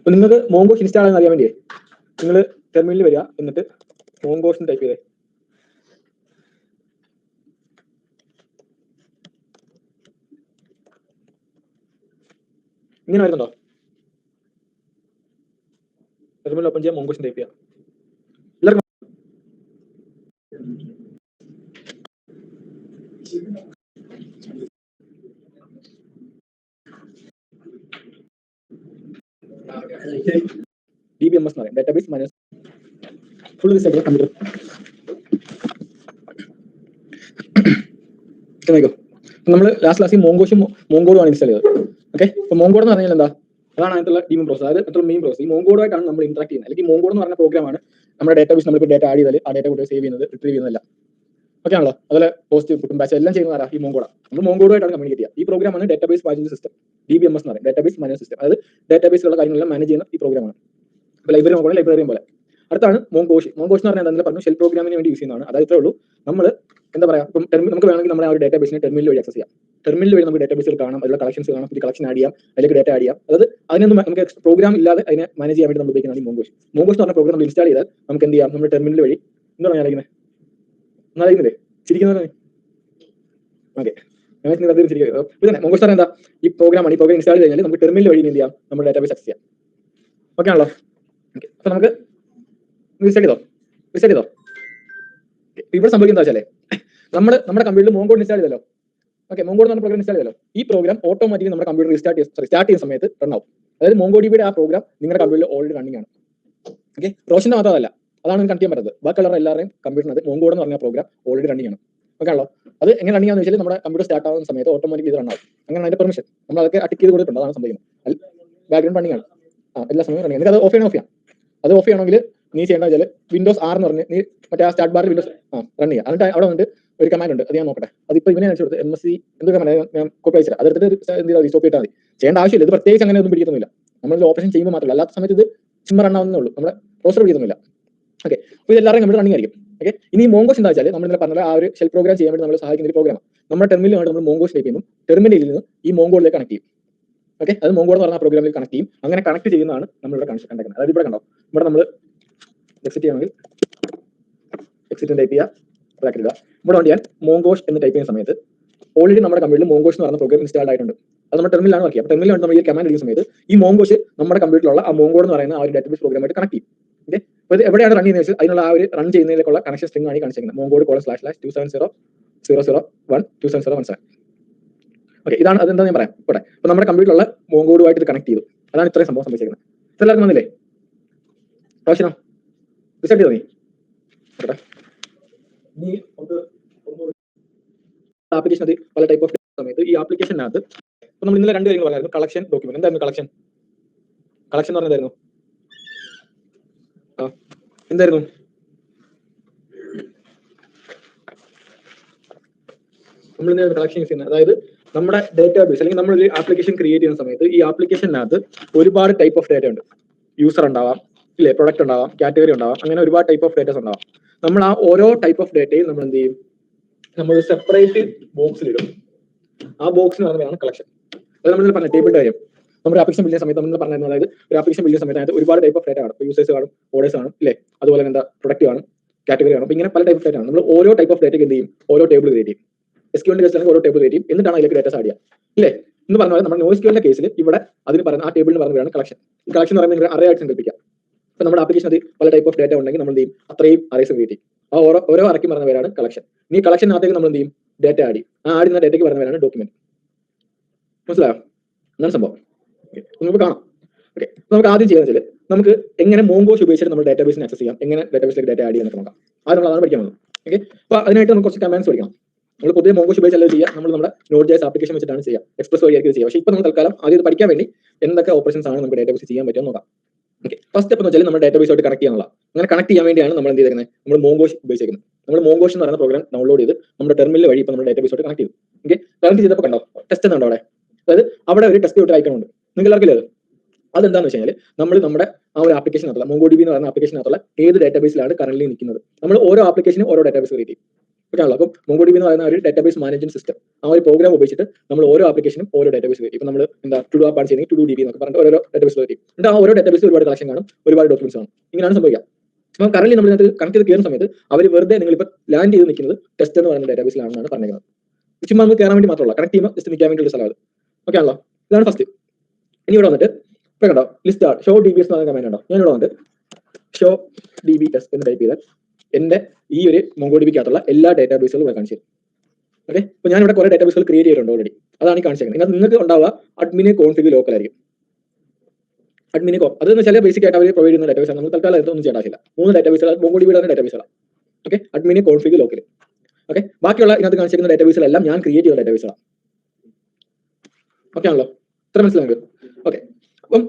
അപ്പൊ നിങ്ങൾക്ക് മോങ്കോഷ് ഇൻസ്റ്റാൾ ആണെന്ന് അറിയാൻ വേണ്ടിയേ നിങ്ങൾ ടെർമിനലിൽ വരിക, എന്നിട്ട് മോങ്കോഷ് ടൈപ്പ് ചെയ്തേ. ഇങ്ങനെ വരുന്നുണ്ടോ? ടെർമിനൽ ഓപ്പൺ ചെയ്യാം, മോങ്കോഷ് ടൈപ്പ് ചെയ്യാം. എല്ലാവർക്കും DBMS എന്ന് പറയും, ഡാറ്റാബേസ് മാനേജ് ഫുൾ കമ്പ്യൂട്ടർ. നമ്മൾ ലാസ്റ്റ് ക്ലാസ്സിൽ മോങ്കോഷും മോങ്കോഡുമാണ് ഇൻസ്റ്റാൾ ചെയ്തത്. ഓക്കെ, അപ്പൊ മോങ്കോഡ് എന്ന് പറഞ്ഞാൽ എന്താ? അതാണ് അതിനുള്ള ഡീം പ്രോസസ്, അതായത് അത്ര മെയിൻ പ്രോസസ്. ഈ മോങ്കോഡുമായിട്ടാണ് നമ്മൾ ഇന്ററാക്ട് ചെയ്യുന്നത്. അല്ലെങ്കിൽ മോങ്കോഡ് എന്ന് പറഞ്ഞ പ്രോഗ്രാമാണ് നമ്മുടെ ഡാറ്റാബേസ് നമ്മളിപ്പോൾ ഡാറ്റ ആഡ് ചെയ്താൽ ആ ഡാറ്റ കൂടെ സേവ് ചെയ്യുന്നത്, റിട്രീവ് ചെയ്യുന്നതല്ല. ഓക്കെ ആണല്ലോ? അതുപോലെ പോസ്റ്റ് കുട്ടും ബാച്ച് എല്ലാം ചെയ്യുന്നതാ ഈ മോങ്കോഡാണ്. നമ്മൾ മോങ്കോഡുമായിട്ടാണ് കമ്മ്യൂണിക്കേറ്റ് ചെയ്യുക. ഈ പ്രോഗ്രാമാണ് ഡാറ്റാബേസ് മാനേജ്മെന്റ് സിസ്റ്റം, DBMS എന്ന് പറയും, ഡാറ്റാബേസ് മാനേജ്മെന്റ് സിസ്റ്റം. അതായത് ഡാറ്റാബേസിലുള്ള കാര്യങ്ങളെല്ലാം മാനേജ് ചെയ്യുന്ന ഈ പ്രോഗ്രാമാണ്. അപ്പോൾ ലൈബ്രറി നോക്കുകയാണെങ്കിൽ ലൈബ്രറിയും പോലെ. അടുത്താണ് മോങ്കോഷ്. മോങ്കോഷ് എന്ന് പറഞ്ഞാൽ എന്താ പറഞ്ഞു, ഷെൽ പ്രോഗ്രാമിന് വേണ്ടി യൂസ് ചെയ്യുന്നതാണ്. അതായത് ഇത്രേ ഉള്ളൂ. നമ്മൾ എന്താ പറയുക, ഇപ്പം നമുക്ക് വേണമെങ്കിൽ നമ്മുടെ ആ ഒരു ഡാറ്റാബേസിനെ ടെർമിനൽ വഴി ആക്സസ് ചെയ്യാം. ടെർമിനൽ വഴി നമുക്ക് ഡാറ്റാബേസിൽ കാണാം, അതിലുള്ള കളക്ഷൻസ് കാണാം, പുതിയ കളക്ഷൻ ആഡ് ചെയ്യാം, അതിലേക്ക് ഡാറ്റ ആഡ് ചെയ്യാം. അതായത് അതിനൊന്നും നമുക്ക് പ്രോഗ്രാം ഇല്ലാതെ അതിനെ മാനേജ് ചെയ്യാൻ വേണ്ടി നമ്മൾ ഉപയോഗിക്കുന്നതാണ് ഈ മോങ്കോഷ്. മോങ്കോഷ് എന്ന് പറഞ്ഞ പ്രോഗ്രാം നമ്മൾ ഇൻസ്റ്റാൾ ചെയ്താൽ നമുക്ക് എന്ത് ചെയ്യാം, നമ്മുടെ ടെർമിനൽ വഴി എന്താണ് ഞാൻ അറിയുന്നത്, എന്നറിയുന്നില്ലേ? ചിരിക്കുന്നവരാണ്. ഓക്കെ, പിന്നെ മോങ്കോഷ് പറഞ്ഞാൽ എന്താ, ഈ പ്രോഗ്രാമാണ്. ഈ പ്രോഗ്രാം ഇൻസ്റ്റാൾ കഴിഞ്ഞാൽ നമുക്ക് ടെർമിനൽ വഴി എന്ത് ചെയ്യാം, നമ്മുടെ ഡാറ്റാബേസ് ആക്സസ് ചെയ്യാം. ഓക്കെ ആണല്ലോ? ഓക്കെ, അപ്പൊ നമുക്ക് റിസെറ്റ് ചെയ്തോ. ഇവിടെ സംഭവിക്കുന്നത് എന്താ വെച്ചാലേ, നമ്മുടെ കമ്പ്യൂട്ടറിൽ മോങ്കോഡ് ഇൻസ്റ്റാൾ ചെയ്തല്ലോ. ഓക്കെ, മോങ്കോഡ് എന്ന പ്രോഗ്രാം ഇൻസ്റ്റാൾ ചെയ്തല്ലോ. ഈ പ്രോഗ്രാം ഓട്ടോമാറ്റിക്കലി നമ്മുടെ കമ്പ്യൂട്ടർ സ്റ്റാർട്ട് ചെയ്യുന്ന സമയത്ത് റൺ ആവും. അതായത് മോങ്കോഡിബിയുടെ ആ പ്രോഗ്രാം നിങ്ങളുടെ കമ്പ്യൂട്ടറിൽ ഓൾറെഡി റണ്ണിംഗ് ആണ്. ഓക്കെ, റോഷന്റെ മാത്രമല്ല, അതാണ് കണക്ട് ചെയ്യാൻ പറ്റുന്നത്. ബാക്കിയുള്ള എല്ലാവരുടെയും കമ്പ്യൂട്ടറിനകത്ത് മോങ്കോഡ് എന്ന് പറഞ്ഞ പ്രോഗ്രാം ഓൾറെഡി റണ്ണിംഗ് ആണ്. ഓക്കെ ആണല്ലോ? അത് എങ്ങനെ റണ്ണിംഗ് ആണെന്ന് വെച്ചാൽ നമ്മുടെ കമ്പ്യൂട്ടർ സ്റ്റാർട്ട് ആവുന്ന സമയത്ത് ഓട്ടോമാറ്റിക്കലി ഇത് റൺ ആവും. അങ്ങനെ അതിന്റെ പെർമിഷൻ നമ്മൾ അതൊക്കെ ടിക്ക് ചെയ്ത് കൊടുത്തിട്ടുണ്ട്. അതാണ് സംഭവിക്കുന്നത്. ബാക്ക്ഗ്രൗണ്ട് റണ്ണിംഗ് ആണ്, എല്ലാ സമയവും റണ്ണിംഗ്. എന്നിട്ട് അത് ഓഫ് ചെയ്യണം. അത് ഓഫ് ചെയ്യണമെങ്കിൽ നീ ചെയ്യേണ്ട വെച്ചാൽ വിൻഡോസ് 6 എന്ന് പറഞ്ഞ് നീ മറ്റേ ആ സ്റ്റാർട്ട് ബാറിൽ വിൻഡോസ് റൺ ചെയ്യുക. എന്നിട്ട് അവിടെ വന്നിട്ട് ഒരു കമാൻഡ് ഉണ്ട്, അത് ഞാൻ നോക്കട്ടെ. അതിപ്പോൾ ഇവനെ അയച്ചു കൊടുത്ത് MSC എന്തൊരു കമാൻഡ് ഞാൻ കോപ്പി അയച്ചില്ല. അതെടുത്തിട്ട് എന്ത് ചെയ്താൽ സ്റ്റോപ്പ് ചെയ്താൽ മതി. ചെയ്യേണ്ട ആവശ്യമില്ല. ഇത് പ്രത്യേകിച്ച് അങ്ങനെ ഒന്നും പിടിക്കുന്നില്ല. നമ്മൾ ഓപ്പറേഷൻ ചെയ്യുമ്പോൾ മാത്രമല്ല, അല്ലാത്ത സമയത്ത് ഇത് ചുമ്മാ റൺ ആവുന്നേ ഉള്ളൂ. നമ്മുടെ പ്രോസർ പിടിക്കുന്നില്ല. ഓക്കെ, അപ്പോൾ ഇത് എല്ലാവരും കമ്പ്യൂട്ടർ റണ്ണിംഗ് ആയിരിക്കും. ഓക്കെ, ഇനി മോങ്കോഷ് എന്താ വെച്ചാൽ നമ്മൾ ഇന്നലെ പറഞ്ഞ ആ ഒരു ഷെൽ പ്രോഗ്രാം ചെയ്യാൻ വേണ്ടി നമ്മൾ സഹായിക്കുന്ന ഒരു പ്രോഗ്രാം. നമ്മുടെ ടെർമിനലിൽ നമ്മൾ മോങ്കോഷ് ടൈപ്പ് ചെയ്യുമ്പോൾ ടെർമിനലിൽ നിന്ന് ഈ മോങ്കോഡിലേക്ക് കണക്ട് ചെയ്യും. ഓക്കെ, അത് മോങ്കോഡ് എന്ന് പറഞ്ഞ പ്രോഗ്രാമിൽ കണക്ട് ചെയ്യും. അങ്ങനെ കണക്ട് ചെയ്യുന്നതാണ് നമ്മളിവിടെ കണ്ടിരിക്കുന്നത്. അതായത് ഇവിടെ കണ്ടോ, ഇവിടെ നമ്മൾ എക്സിറ്റ് ചെയ്യണമെങ്കിൽ എക്സിറ്റ് ടൈപ്പ് ചെയ്യുക, ബ്രാക്കറ്റ് ഇടുക. ഇവിടെ ഞാൻ മോങ്കോഷ് എന്ന് ടൈപ്പ് ചെയ്യുന്ന സമയത്ത് ഓൾറെഡി നമ്മുടെ കമ്പ്യൂട്ടറിൽ മോങ്കോഷ് എന്ന് പറഞ്ഞ പ്രോഗ്രാം ഇൻസ്റ്റാൾഡ് ആയിട്ടുണ്ട്. അത് നമ്മുടെ ടെർമിനലാണ് വർക്ക് ചെയ്യുക. അപ്പോൾ ടെർമിനലാണ് നമ്മൾ ഈ കമാൻഡ് ചെയ്യുന്ന സമയത്ത് ഈ മോങ്കോഷ് നമ്മുടെ കമ്പ്യൂട്ടറിലുള്ള ആ മോങ്കോഡ് എന്ന് പറയുന്ന ആ ഒരു ഡാറ്റാബേസ് പ്രോഗ്രാമായിട്ട് കണക്ട് ചെയ്യും. ഓക്കെ, അപ്പോൾ ഇത് എവിടെയാണ് റൺ ചെയ്യുന്നത് വെച്ചാൽ അതിനുള്ള ആ ഒരു റൺ ചെയ്യുന്നതിലേക്കുള്ള കണക്ഷൻ സ്ട്രിംഗ് ആണ് കാണിച്ചിരിക്കുന്നത്. മോങ്കോഡ് ://270:00117. ഓക്കെ, ഇതാണ് അതെന്താ ഞാൻ പറയാം ഇവിടെ. അപ്പോൾ നമ്മുടെ കമ്പ്യൂട്ടറിലുള്ള മോങ്കോഡുമായിട്ട് ഇത് കണക്ട് ചെയ്തു. അതാണ് ഇത്രയും സംഭവം സംഭവിച്ചിരിക്കുന്നത്. എല്ലാവർക്കും വന്നില്ലേ? റോഷനോ റിസെറ്റ് ചെയ്തോ? നീ ആപ്ലിക്കേഷൻ അത് പല ടൈപ്പ് ഓഫ് സമയത്ത് ഈ ആപ്ലിക്കേഷനകത്ത് ഇപ്പൊ നമ്മൾ ഇന്നലെ 2 കാര്യങ്ങൾ പറഞ്ഞായിരുന്നു. Collection, document. എന്തായിരുന്നു കളക്ഷൻ എന്ന് പറഞ്ഞതായിരുന്നു? എന്തായിരുന്നു? നമ്മൾ ഇന്ന് കളക്ഷൻ യൂസ് ചെയ്യുന്നത്, അതായത് നമ്മുടെ ഡാറ്റാബേസ് അല്ലെങ്കിൽ നമ്മൾ ഒരു ആപ്ലിക്കേഷൻ ക്രിയേറ്റ് ചെയ്യുന്ന സമയത്ത് ഈ ആപ്ലിക്കേഷനകത്ത് ഒരുപാട് ടൈപ്പ് ഓഫ് ഡാറ്റ ഉണ്ട്. യൂസർ ഉണ്ടാവാം, ഇല്ലേ, പ്രൊഡക്റ്റ് ഉണ്ടാവാം, കാറ്റഗറി ഉണ്ടാവാം, അങ്ങനെ ഒരുപാട് ടൈപ്പ് ഓഫ് ഡാറ്റാസ് ഉണ്ടാവാം. നമ്മൾ ആ ഓരോ ടൈപ്പ് ഓഫ് ഡാറ്റയും നമ്മൾ എന്ത് ചെയ്യും, നമ്മൾ സെപ്പറേറ്റ് ബോക്സിലിടും. ആ ബോക്സിന് പറയുന്നതാണ് കളക്ഷൻ. അത് നമ്മൾ പറഞ്ഞ ടേബിളിന്റെ കാര്യം. നമ്മുടെ ആപ്ലിക്കേഷൻ ബിൽഡ് ചെയ്യുന്ന സമയത്ത് നമ്മൾ പറഞ്ഞിരുന്നത്, അതായത് ഒരു ആപ്ലിക്കേഷൻ ബിൽഡ് ചെയ്യുന്ന സമയത്ത് ഒരുപാട് ടൈപ്പ് ഓഫ് ഡാറ്റ കാണും. യൂസേഴ്സ് കാണും, ഓർഡേഴ്സ് കാണും, ഇല്ലേ, അതുപോലെ എന്താ പ്രൊഡക്റ്റ് കാണും, കാറ്റഗറി കാണും. ഇങ്ങനെ പല ടൈപ്പ് ഓഫ് ഡാറ്റ ആണ്. നമ്മൾ ഓരോ ടൈപ്പ് ഓഫ് ഡാറ്റയ്ക്ക് എന്ത് ചെയ്യും, ഓരോ ടേബിൾ ക്രിയേറ്റ് ചെയ്യും. SQL കേസിലാണെങ്കിൽ ഓരോ ടേബിൾ ക്രിയേറ്റ് ചെയ്യും. എന്നിട്ടാണ് അതിലേക്ക് ഡാറ്റ ആഡ് ചെയ്യുക, ഇല്ലേ എന്ന് പറഞ്ഞാൽ നമ്മുടെ NoSQL കേസിൽ ഇവിടെ അതിന് പറയുന്ന ആ ടേബിളിന് പറയുന്നതാണ് കളക്ഷൻ. ഈ കളക്ഷൻ എന്ന് പറയുന്നത് അറേ ആയിട്ട് സങ്കല്പിക്കാം. ഇപ്പൊ നമ്മുടെ ആപ്ലിക്കേഷൻ അത് പല ടൈപ്പ് ഓഫ് ഡാറ്റ ഉണ്ടെങ്കിൽ നമ്മൾ എന്ത് ചെയ്യും, അത്രയും അറേസ് ക്രിയേറ്റ് ചെയ്യും. ആ ഓരോ അറയ്ക്കും പറയുന്ന പേരാണ് കളക്ഷൻ. ഈ കളക്ഷനകത്തേക്ക് നമ്മൾ എന്ത് ചെയ്യും, ഡാറ്റ ആഡ് ചെയ്യും. ആ ആഡ് ചെയ്യുന്ന ഡാറ്റയ്ക്ക് പറയുന്ന പേരാണ് ഡോക്യുമെന്റ്. മനസ്സിലായോ? എന്നാണ് സംഭവം. നമുക്ക് കാണാം. ഓക്കെ, നമുക്ക് ആദ്യം ചെയ്യാന്ന് വെച്ചാൽ നമുക്ക് എങ്ങനെ മോങ്കോഷ് ഉപയോഗിച്ചിട്ട് നമ്മൾ ഡാറ്റാബേസിനെ ആക്സസ് ചെയ്യാം, എങ്ങനെ ഡാറ്റാബേസിലേക്ക് ഡാറ്റ ആഡ് ചെയ്യാനൊക്കെ നോക്കാം. അതാണ് പഠിക്കാൻ വന്നത്. ഓക്കെ, അപ്പൊ അതിനായിട്ട് നമുക്ക് കുറച്ച് കമാൻഡ്സ് പഠിക്കണം. നമ്മൾ പൊതുവെ മോങ്കോഷ് ഉപയോഗിച്ചല്ല ചെയ്യുക, നമ്മൾ നമ്മുടെ Node.js ആപ്ലിക്കേഷൻ വെച്ചിട്ടാണ് ചെയ്യുക, എക്സ്പ്രസ് വഴിയായിരിക്കും ചെയ്യുക. പക്ഷേ ഇപ്പോൾ നമ്മൾ തൽക്കാലം ആദ്യം ഇത് പഠിക്കാൻ വേണ്ടി എന്തൊക്കെ ഓപ്പറേഷൻസ് ആണ് നമുക്ക് ഡാറ്റാബേസ് ചെയ്യാൻ പറ്റുമെന്ന് നോക്കാം. ഓക്കെ, ഫസ്റ്റ് സ്റ്റെപ്പ് എന്ന് വെച്ചാൽ നമ്മുടെ ഡാറ്റാബേസായിട്ട് കണക്ട് ചെയ്യാനുള്ള. അങ്ങനെ കണക്ട് ചെയ്യാൻ വേണ്ടിയാണ് നമ്മൾ എന്ത് ചെയ്തിരിക്കുന്നത്, നമ്മൾ മോങ്കോഷ് ഉപയോഗിച്ചിരിക്കുന്നത്. നമ്മൾ മോങ്കോഷ് എന്ന് പറയുന്ന പ്രോഗ്രാം ഡൗൺലോഡ് ചെയ്ത് നമ്മുടെ ടെർമിനൽ വഴി ഇപ്പോൾ നമ്മുടെ ഡാറ്റാബേസായിട്ട് കണക്ട് ചെയ്തു. ഓക്കെ, കണക്ട് ചെയ്തപ്പോൾ കണ്ടോ ടെസ്റ്റ് എന്നുണ്ടോ അവിടെ, അതായത് അവിടെ ഒരു ടെസ്റ്റ് തൊട്ട് ഐക്കൺ ഉണ്ട്. നിങ്ങൾ അറിയില്ല അതെന്താണെന്ന് വെച്ച് കഴിഞ്ഞാൽ നമ്മൾ നമ്മുടെ ആ ഒരു ആപ്ലിക്കേഷനകത്തുള്ള MongoDB എന്ന് പറയുന്ന ആപ്ലിക്കേഷനകത്തുള്ള ഏത് ഡാറ്റാബേസിലാണ് കറന്റ് നിൽക്കുന്നത്. നമ്മൾ ഓരോ ആപ്ലിക്കേഷനും ഓരോ ഡാറ്റാബേസ് ക്രിയേറ്റ് ചെയ്യും. ഓക്കെ ആണല്ലോ. അപ്പം MongoDB എന്ന് പറയുന്ന ഒരു ഡാറ്റാബേസ് മാനേജ്മെന്റ് സിസ്റ്റം, ആ ഒരു പ്രോഗ്രാം ഉപയോഗിച്ചിട്ട് നമ്മൾ ഓരോ ആപ്ലിക്കേഷനും ഓരോ ഡാറ്റാബേസ് വരും. ഇപ്പം നമ്മൾ എന്താ ടു ഡു ആപ്പ് ആണ് ചെയ്യുന്നത്, ടു ഡു DB എന്നൊക്കെ പറഞ്ഞിട്ട് ഓരോ ഡാറ്റാബേസ് വരും. എന്നിട്ട് ആ ഓരോ ഡാറ്റാബേസിൽ ഒരുപാട് കളക്ഷൻ കാണും, ഒരുപാട് ഡോക്യുമെന്റ്സ് കാണും. ഇങ്ങനെയാണ് സംഭവിക്കുക. അപ്പം കറന്റ് നമ്മൾ ഇതിനകത്ത് കണക്ട് ചെയ്ത് കയറുന്ന സമയത്ത് അവർ വെറുതെ നിങ്ങളിപ്പോൾ ലാൻഡ് ചെയ്ത് നിൽക്കുന്നത് ടെസ്റ്റ് എന്ന് പറയുന്ന ഡാറ്റാബേസിലാണെന്നാണ് പറഞ്ഞിരിക്കുന്നത്. ചുമ്മാ നമുക്ക് കയറാൻ വേണ്ടി മാത്രമല്ല, കണക്ട് ചെയ്യുമ്പോൾ ജസ്റ്റ് നിൽക്കാൻ വേണ്ടിയുള്ള സ്ഥലം. ഓക്കെ ആണല്ലോ. ഇതാണ് ഫസ്റ്റ്. ഇനി ഇവിടെ വന്നിട്ട് ഇപ്പം കണ്ടോ ലിസ്റ്റ് ഷോ DBS എന്ന് പറയുന്ന കമാൻഡ് ഉണ്ടോ. ഞാൻ ഇവിടെ വന്നിട്ട് ഷോ DBS എന്ന് ടൈപ്പ് ചെയ്താൽ എന്റെ ഈ ഒരു MongoDB-ക്കകത്തുള്ള എല്ലാ ഡാറ്റാബേസുകളും ഇവിടെ കാണിച്ചു തരും. ഓക്കെ, അപ്പോൾ ഞാൻ ഇവിടെ കുറെ ഡാറ്റാബേസുകൾ ക്രിയേറ്റ് ചെയ്തിട്ടുണ്ട് ഓൾറെഡി. അതാണ് ഈ കാണിച്ചേക്കുന്നത്. നിങ്ങൾക്ക് ഉണ്ടാവുക അഡ്മിന് കോൺഫിഗ് ലോക്കൽ ആയിരിക്കും. അഡ്മിന് അതെന്ന് വെച്ചാൽ ബേസിക് ആയിട്ട് അവർ പ്രൊവൈഡ് ചെയ്യുന്ന ഡാറ്റാബേസ് ആണ്. നമ്മൾ തൽക്കാലം ഒന്നും ചെയ്യേണ്ട ആവശ്യമില്ല. 3 ഡാറ്റാബേസുകൾ MongoDB-യുടെ ഡാറ്റാബേസുകളാണ്. Okay, അഡ്മിന് config local. ഓക്കെ, ബാക്കിയുള്ള ഇതിനകത്ത് കാണിച്ചിരിക്കുന്ന ഡാറ്റാബേസുകളെല്ലാം ഞാൻ ക്രിയേറ്റ് ചെയ്ത ഡാറ്റാബേസുകളാണ്. ഓക്കെ ആണല്ലോ, ഇത്ര മനസ്സിലാക്കുക. ഓക്കെ, അപ്പം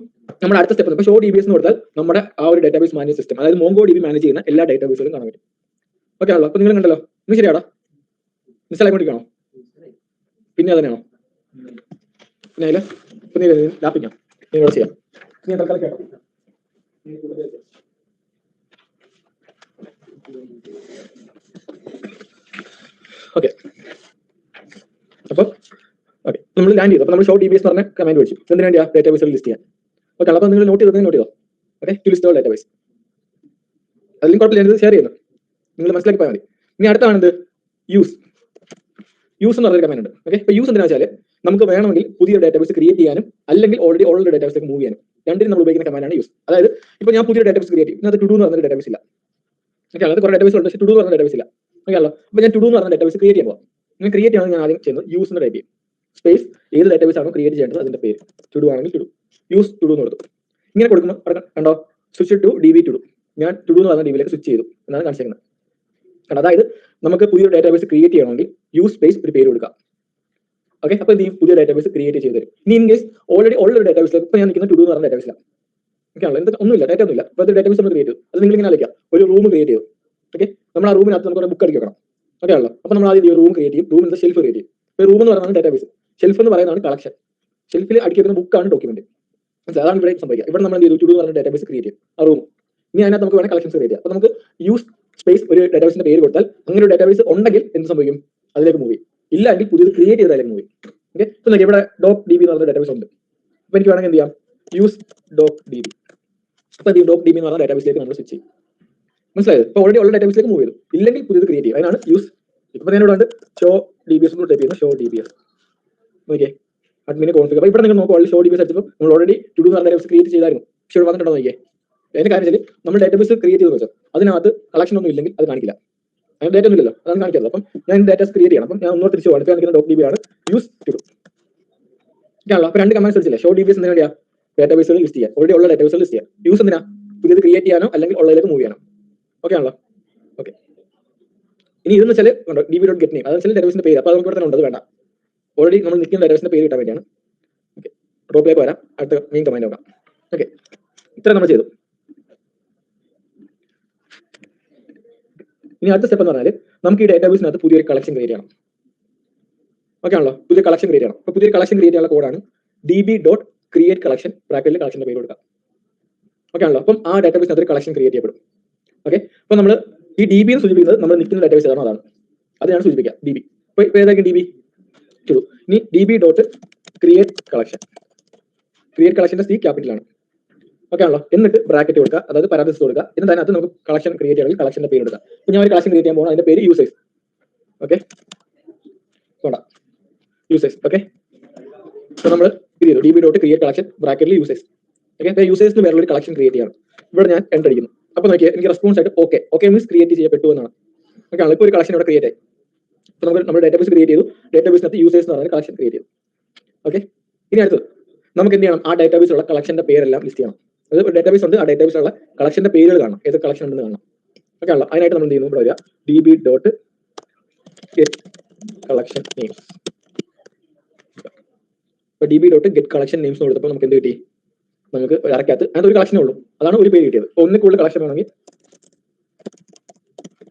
നമ്മുടെ അടുത്ത സ്റ്റെപ്പ് ഇപ്പോൾ ഷോ DBS എന്ന് കൊടുത്താൽ നമ്മുടെ ആ ഒരു ഡാറ്റാബേസ് മാനേജ് സിസ്റ്റം, അതായത് MongoDB മാനേജ് ചെയ്യുന്ന എല്ലാ ഡാറ്റാബേസുകളും കാണാൻ പറ്റും. ഓക്കെ ആണല്ലോ. അപ്പോൾ നിങ്ങൾ കണ്ടല്ലോ, ഇന്ന് ശരിയാടാ, മനസ്സിലായിക്കൊണ്ടിരിക്കണോ? പിന്നെ അതന്നെയാണോ? പിന്നെ അതിൽ ഇപ്പം നീ ലാപ്പിക്കാം, നീ ഇവിടെ ചെയ്യാം. നീ തൽക്കാലം കേട്ടോ. ഓക്കെ, അപ്പോൾ ഓക്കെ നമ്മൾ ലാൻഡ് ചെയ്തു. അപ്പോൾ നമ്മൾ ഷോ DBS എന്ന് പറഞ്ഞ കമാൻഡ് വെച്ചു. എന്തിനു വേണ്ടിയാ? ഡാറ്റാബേസുകൾ ലിസ്റ്റ് ചെയ്യാൻ. ഓക്കെ, അപ്പോൾ നിങ്ങൾ നോട്ട് ചെയ്തോ. Okay, to list all database. അതിലും കുഴപ്പമില്ല, ഷെയർ ചെയ്യുന്നു, നിങ്ങൾ മനസ്സിലാക്കി പോയാൽ മതി. ഇനി അടുത്താണ് എന്ത്? യൂസ് എന്ന് പറഞ്ഞൊരു കമാൻഡ് ഉണ്ട്. ഓക്കെ, ഇപ്പോൾ യൂസ് എന്തിനാ വെച്ചാൽ നമുക്ക് വേണമെങ്കിൽ പുതിയ ഡാറ്റാബേസ് ക്രിയേറ്റ് ചെയ്യാനും അല്ലെങ്കിൽ ഓൾറെഡി ഉള്ള ഡാറ്റാബേസിലേക്ക് മൂവ് ചെയ്യാനും രണ്ടിനും നമ്മൾ ഉപയോഗിക്കുന്ന കമാൻഡാണ് യൂസ്. അതായത് ഇപ്പോൾ ഞാൻ പുതിയ ഡാറ്റാബേസ് ക്രിയേറ്റ് ചെയ്യും, ഇതിനകത്ത് ടു ഡു എന്ന് പറഞ്ഞ ഡാറ്റാബേസ് ഇല്ല. ഓക്കെ, അത് കുറേ ഡാറ്റാബേസ് ഉണ്ട്, പക്ഷേ ടു ഡു എന്ന് പറഞ്ഞ ഡാറ്റാബേസ് ഇല്ല. ഓക്കെ ആണല്ലോ. അപ്പോൾ ഞാൻ ടു ഡു എന്ന് പറഞ്ഞ ഡാറ്റാബേസ് ക്രിയേറ്റ് ചെയ്യാൻ പോകാം. ഞാൻ ക്രിയേറ്റ് ചെയ്യണം, ഞാൻ ആദ്യം ചെയ്യുന്നത് യൂസ് എന്ന് ടൈപ്പ് ചെയ്യും. സ്പേസ് ഏത് ഡാറ്റാബേസ് ആണോ ക്രിയേറ്റ് ചെയ്യേണ്ടത് അതിന്റെ പേര്. ടു ഡു ആണെങ്കിൽ to do, use to do എന്ന് കൊടുത്തു. ഇങ്ങനെ കൊടുക്കുമ്പോൾ കണ്ടോ, switch to DB to do. ഞാൻ ടു ഡു എന്ന് പറഞ്ഞ DB-യിലേക്ക് സ്വിച്ച് ചെയ്തു എന്നാണ് കാണിച്ചിരിക്കുന്നത്. അതായത് നമുക്ക് പുതിയൊരു ഡാറ്റാബേസ് ക്രിയേറ്റ് ചെയ്യണമെങ്കിൽ യൂസ് സ്പേസ് ഒരു പേര് കൊടുക്കാം. ഓക്കെ, അപ്പോൾ ഈ പുതിയ ഡാറ്റാബേസ് ക്രിയേറ്റ് ചെയ്ത് തരും. ഇനി ഇൻ കേസ് ഓൾറെഡി ഉള്ള ഒരു ഡാറ്റാബേസിലേക്ക് ഇപ്പോൾ ഞാൻ നിൽക്കുന്ന ടു ഡു എന്ന് പറഞ്ഞ ഡാറ്റാബേസിലാണ്. ഓക്കെ ആണല്ലോ, എന്ത് ഒന്നുമില്ല, ഡാറ്റ ഒന്നുമില്ല. അപ്പോൾ അത് ഡാറ്റാബേസ് നമ്മൾ ക്രിയേറ്റ് ചെയ്തു. അത് നിങ്ങൾ ഇങ്ങനെ അലക്കുക, ഒരു റൂം ക്രിയേറ്റ് ചെയ്തു. ഓക്കെ, നമ്മൾ ആ റൂമിനകത്ത് നമുക്ക് ഒരു ബുക്ക് അടിക്കി വെക്കണം. ഓക്കെ ആണല്ലോ. അപ്പോൾ നമ്മൾ ആദ്യം റൂം ക്രിയേറ്റ് ചെയ്യും, റൂമിന്റെ ഷെൽഫ് ക്രിയേറ്റ് ചെയ്യും. ഇപ്പോൾ റൂം എന്ന് പറയുന്നത് ഡാറ്റാബേസ്, ഷെൽഫ് എന്ന് പറയുന്നതാണ് കളക്ഷൻ. ഷെൽഫിൽ അടിക്കി വെക്കുന്ന ബുക്കാണ് ഡോക്യുമെന്റ്. അതാണ് ഇവിടെ സംഭവിക്കുക. ഇവിടെ നമ്മൾ എന്ത് ചെയ്തു? ടു ഡു എന്ന് പറഞ്ഞ ഡാറ്റാബേസ് ക്രിയേറ്റ് ചെയ്യും, ആ റൂം. ഇനി അതിനകത്ത് നമുക്ക് വേണം കളക്ഷൻസ് ക്രിയേറ്റ് ചെയ്യാം. അപ്പോൾ നമുക്ക് യൂസ് സ്പേസ് ഒരു ഡാറ്റാബേസിന്റെ പേര് കൊടുത്താൽ അങ്ങനെ ഒരു ഡാറ്റാബേസ് ഉണ്ടെങ്കിൽ എന്ത് സംഭവിക്കും? അതിലേക്ക് മൂവ് ചെയ്യും. ഇല്ലെങ്കിൽ പുതിയത് ക്രിയേറ്റ് ചെയ്തതിലേക്ക് മൂവ് ചെയ്യും. ഓക്കെ, ഇപ്പോൾ ഇവിടെ .db എന്ന് പറഞ്ഞ ഡാറ്റാബേസ് ഉണ്ട്. അപ്പോൾ എനിക്ക് വേണമെങ്കിൽ എന്ത് ചെയ്യാം? Use .db. അപ്പോൾ ഈ .db എന്ന് പറഞ്ഞ ഡാറ്റാബേസിലേക്ക് നമ്മൾ സ്വിച്ച് ചെയ്യും. മനസ്സിലായത്? ഇപ്പോൾ ഓൾറെഡി ഉള്ള ഡാറ്റാബേസിലേക്ക് മൂവ് ചെയ്തു, ഇല്ലെങ്കിൽ പുതിയത് ക്രിയേറ്റ് ചെയ്യും. അതിനാണ് യൂസ്. ഇപ്പോൾ ഞാൻ ഇവിടെ ഉണ്ട് ഷോ DBS എന്ന് ടൈപ്പ് ചെയ്യുന്നത്, ഷോ DBS. Okay, അഡ്മിന് config. അപ്പോൾ ഇവിടെ നിങ്ങൾ നോക്കുക, ഷോ DBS അടിച്ചപ്പോൾ നമ്മൾ ഓൾറെഡി ടു ഡു എന്ന് പറഞ്ഞ ഡാറ്റാബേസ് ക്രിയേറ്റ് ചെയ്തായിരുന്നു. പക്ഷേ ഇവിടെ വന്നിട്ടുണ്ടോ നോക്കിയേ? അതിന്റെ കാര്യം വെച്ചാൽ നമ്മൾ ഡാറ്റാബേസ് ക്രിയേറ്റ് ചെയ്ത് വെച്ചാൽ അതിനകത്ത് കളക്ഷൻ ഒന്നും ഇല്ലെങ്കിൽ അത് കാണിക്കില്ല. അതിന് ഡാറ്റ ഒന്നുമില്ലല്ലോ, അതാണ് കാണിക്കുന്നത്. അപ്പം ഞാൻ ഡാറ്റാസ് ക്രിയേറ്റ് ചെയ്യണം. അപ്പം ഞാൻ ഒന്നോ തിരിച്ചു പോകാൻ കാണിക്കുന്ന .db ആണ് യൂസ് ടു ഡു. ആണല്ലോ. അപ്പോൾ രണ്ട് കമാൻഡ്സ് വെച്ചില്ലേ? ഷോ DBS എന്തിനാ വേണ്ടിയാ? ഡാറ്റാബേസുകൾ ലിസ്റ്റ് ചെയ്യാം, ഓൾറെഡി ഉള്ള ഡാറ്റാബേസുകൾ ലിസ്റ്റ് ചെയ്യാം. യൂസ് എന്തിനാ? പുതിയത് ക്രിയേറ്റ് ചെയ്യാനോ അല്ലെങ്കിൽ ഉള്ളതിലേക്ക് മൂവ് ചെയ്യാനോ. ഓക്കെ ആണല്ലോ. ഓക്കെ, ഇനി ഇതെന്ന് വെച്ചാൽ DB.get name, അതെന്ന് വെച്ചാൽ ഡാറ്റാബേസിന്റെ പേര്. അപ്പോൾ നമുക്ക് ഇവിടെ തന്നെ ഉണ്ട്, അത് വേണ്ട. ഓൾറെഡി നമ്മൾ നിൽക്കുന്ന ഡാറ്റാബേസിന്റെ പേര് കിട്ടാൻ വേണ്ടിയാണ്. ഓക്കെ, ഡ്രോപ്പിലേക്ക് വരാം, അടുത്ത മെയിൻ കമാൻഡ് നോക്കാം. ഓക്കെ, ഇത്ര നമ്മൾ ചെയ്തു. ഇനി അടുത്ത സ്റ്റെപ്പ് എന്ന് പറഞ്ഞാൽ നമുക്ക് ഈ ഡാറ്റാബേസിനകത്ത് പുതിയൊരു കളക്ഷൻ ക്രിയേറ്റ് ചെയ്യണം. ഓക്കെ ആണല്ലോ, പുതിയ കളക്ഷൻ ക്രിയേറ്റ് ചെയ്യണം. അപ്പോൾ പുതിയൊരു കളക്ഷൻ ക്രിയേറ്റ് ചെയ്യാനുള്ള കോഡാണ് db.create collection, ബ്രാക്കറ്റിൽ കളക്ഷന്റെ പേര് കൊടുക്കാം. ഓക്കെ ആണല്ലോ. അപ്പം ആ ഡാറ്റാബേസിനകത്ത് ഒരു കളക്ഷൻ ക്രിയേറ്റ് ചെയ്യപ്പെടും. ഓക്കെ, അപ്പോൾ നമ്മൾ ഈ DB എന്ന് സൂചിപ്പിക്കുന്നത് നമ്മൾ നിൽക്കുന്ന ഡാറ്റാബേസ് ഏതാണോ അതാണ്, അതിനാണ് സൂചിപ്പിക്കുക DB. ഇപ്പോൾ ഏതായിരിക്കും DB ടു ഡു. ഇനി db.create collection, ക്രിയേറ്റ് കളക്ഷന്റെ C ക്യാപിറ്റലാണ്. ഓക്കെ ആണല്ലോ. എന്നിട്ട് ബ്രാക്കറ്റ് കൊടുക്കുക, അതായത് പാരാന്തസിസ് കൊടുക്കുക. എന്നിട്ട് അതിനകത്ത് നമുക്ക് കളക്ഷൻ ക്രിയേറ്റ് ചെയ്യണമെങ്കിൽ കളക്ഷന്റെ പേര് കൊടുക്കുക. ഇപ്പോൾ ഞാൻ ഒരു കളക്ഷൻ ക്രിയേറ്റ് ചെയ്യാൻ പോകുന്നത്, അതിന്റെ പേര് യൂസേഴ്സ്. ഓക്കെ, വേണ്ട യൂസേഴ്സ്. ഓക്കെ, അപ്പോൾ നമ്മൾ ഇത് ചെയ്തു db.create collection, ബ്രാക്കറ്റിൽ യൂസേഴ്സ്. ഓക്കെ, അപ്പോൾ യൂസേഴ്സിന് വേറെ ഒരു കളക്ഷൻ ക്രിയേറ്റ് ചെയ്യണം. ഇവിടെ ഞാൻ എൻ്റർ അടിക്കുന്നു. അപ്പോൾ നോക്കിയാൽ എനിക്ക് റെസ്പോൺസ് ആയിട്ട് ഓക്കെ മീൻസ് ക്രിയേറ്റ് ചെയ്യപ്പെട്ടു എന്നാണ്. ഓക്കെ ആണല്ലോ. ഇപ്പോൾ ഒരു കളക്ഷൻ ഇവിടെ ക്രിയേറ്റ് ആയി. അപ്പോൾ നമ്മൾ ഡാറ്റാബേസ് ക്രിയേറ്റ് ചെയ്തു, ഡാറ്റാബേസിനകത്ത് യൂസേഴ്സ് എന്ന് പറയുന്ന കളക്ഷൻ ക്രിയേറ്റ് ചെയ്തു. ഓക്കെ, ഇനി അടുത്തത് നമുക്ക് എന്ത് ചെയ്യണം? ആ ഡാറ്റാബേസിലുള്ള കളക്ഷന്റെ പേരെല്ലാം ലിസ്റ്റ് ചെയ്യണം. അത് ഡാറ്റാബേസ് ഉണ്ട്, ആ ഡാറ്റാബേസിലുള്ള കളക്ഷന്റെ പേരുകൾ കാണണം, ഏത് കളക്ഷൻ ഉണ്ടെന്ന് കാണണം. ഓക്കെ ആണല്ലോ. അതിനായിട്ട് നമ്മൾ എന്ത് ചെയ്യുന്നു? ഇവിടെ വരിക db.get collection names. ഇപ്പോൾ db.get collection names കൊടുത്തപ്പോൾ നമുക്ക് എന്ത് കിട്ടി? നമുക്ക് അറക്കകത്ത് അതിനകത്ത് ഒരു കളക്ഷനേ ഉള്ളൂ, അതാണ് ഒരു പേര് കിട്ടിയത്. ഒന്നിൽ കൂടുതൽ കളക്ഷൻ വേണമെങ്കിൽ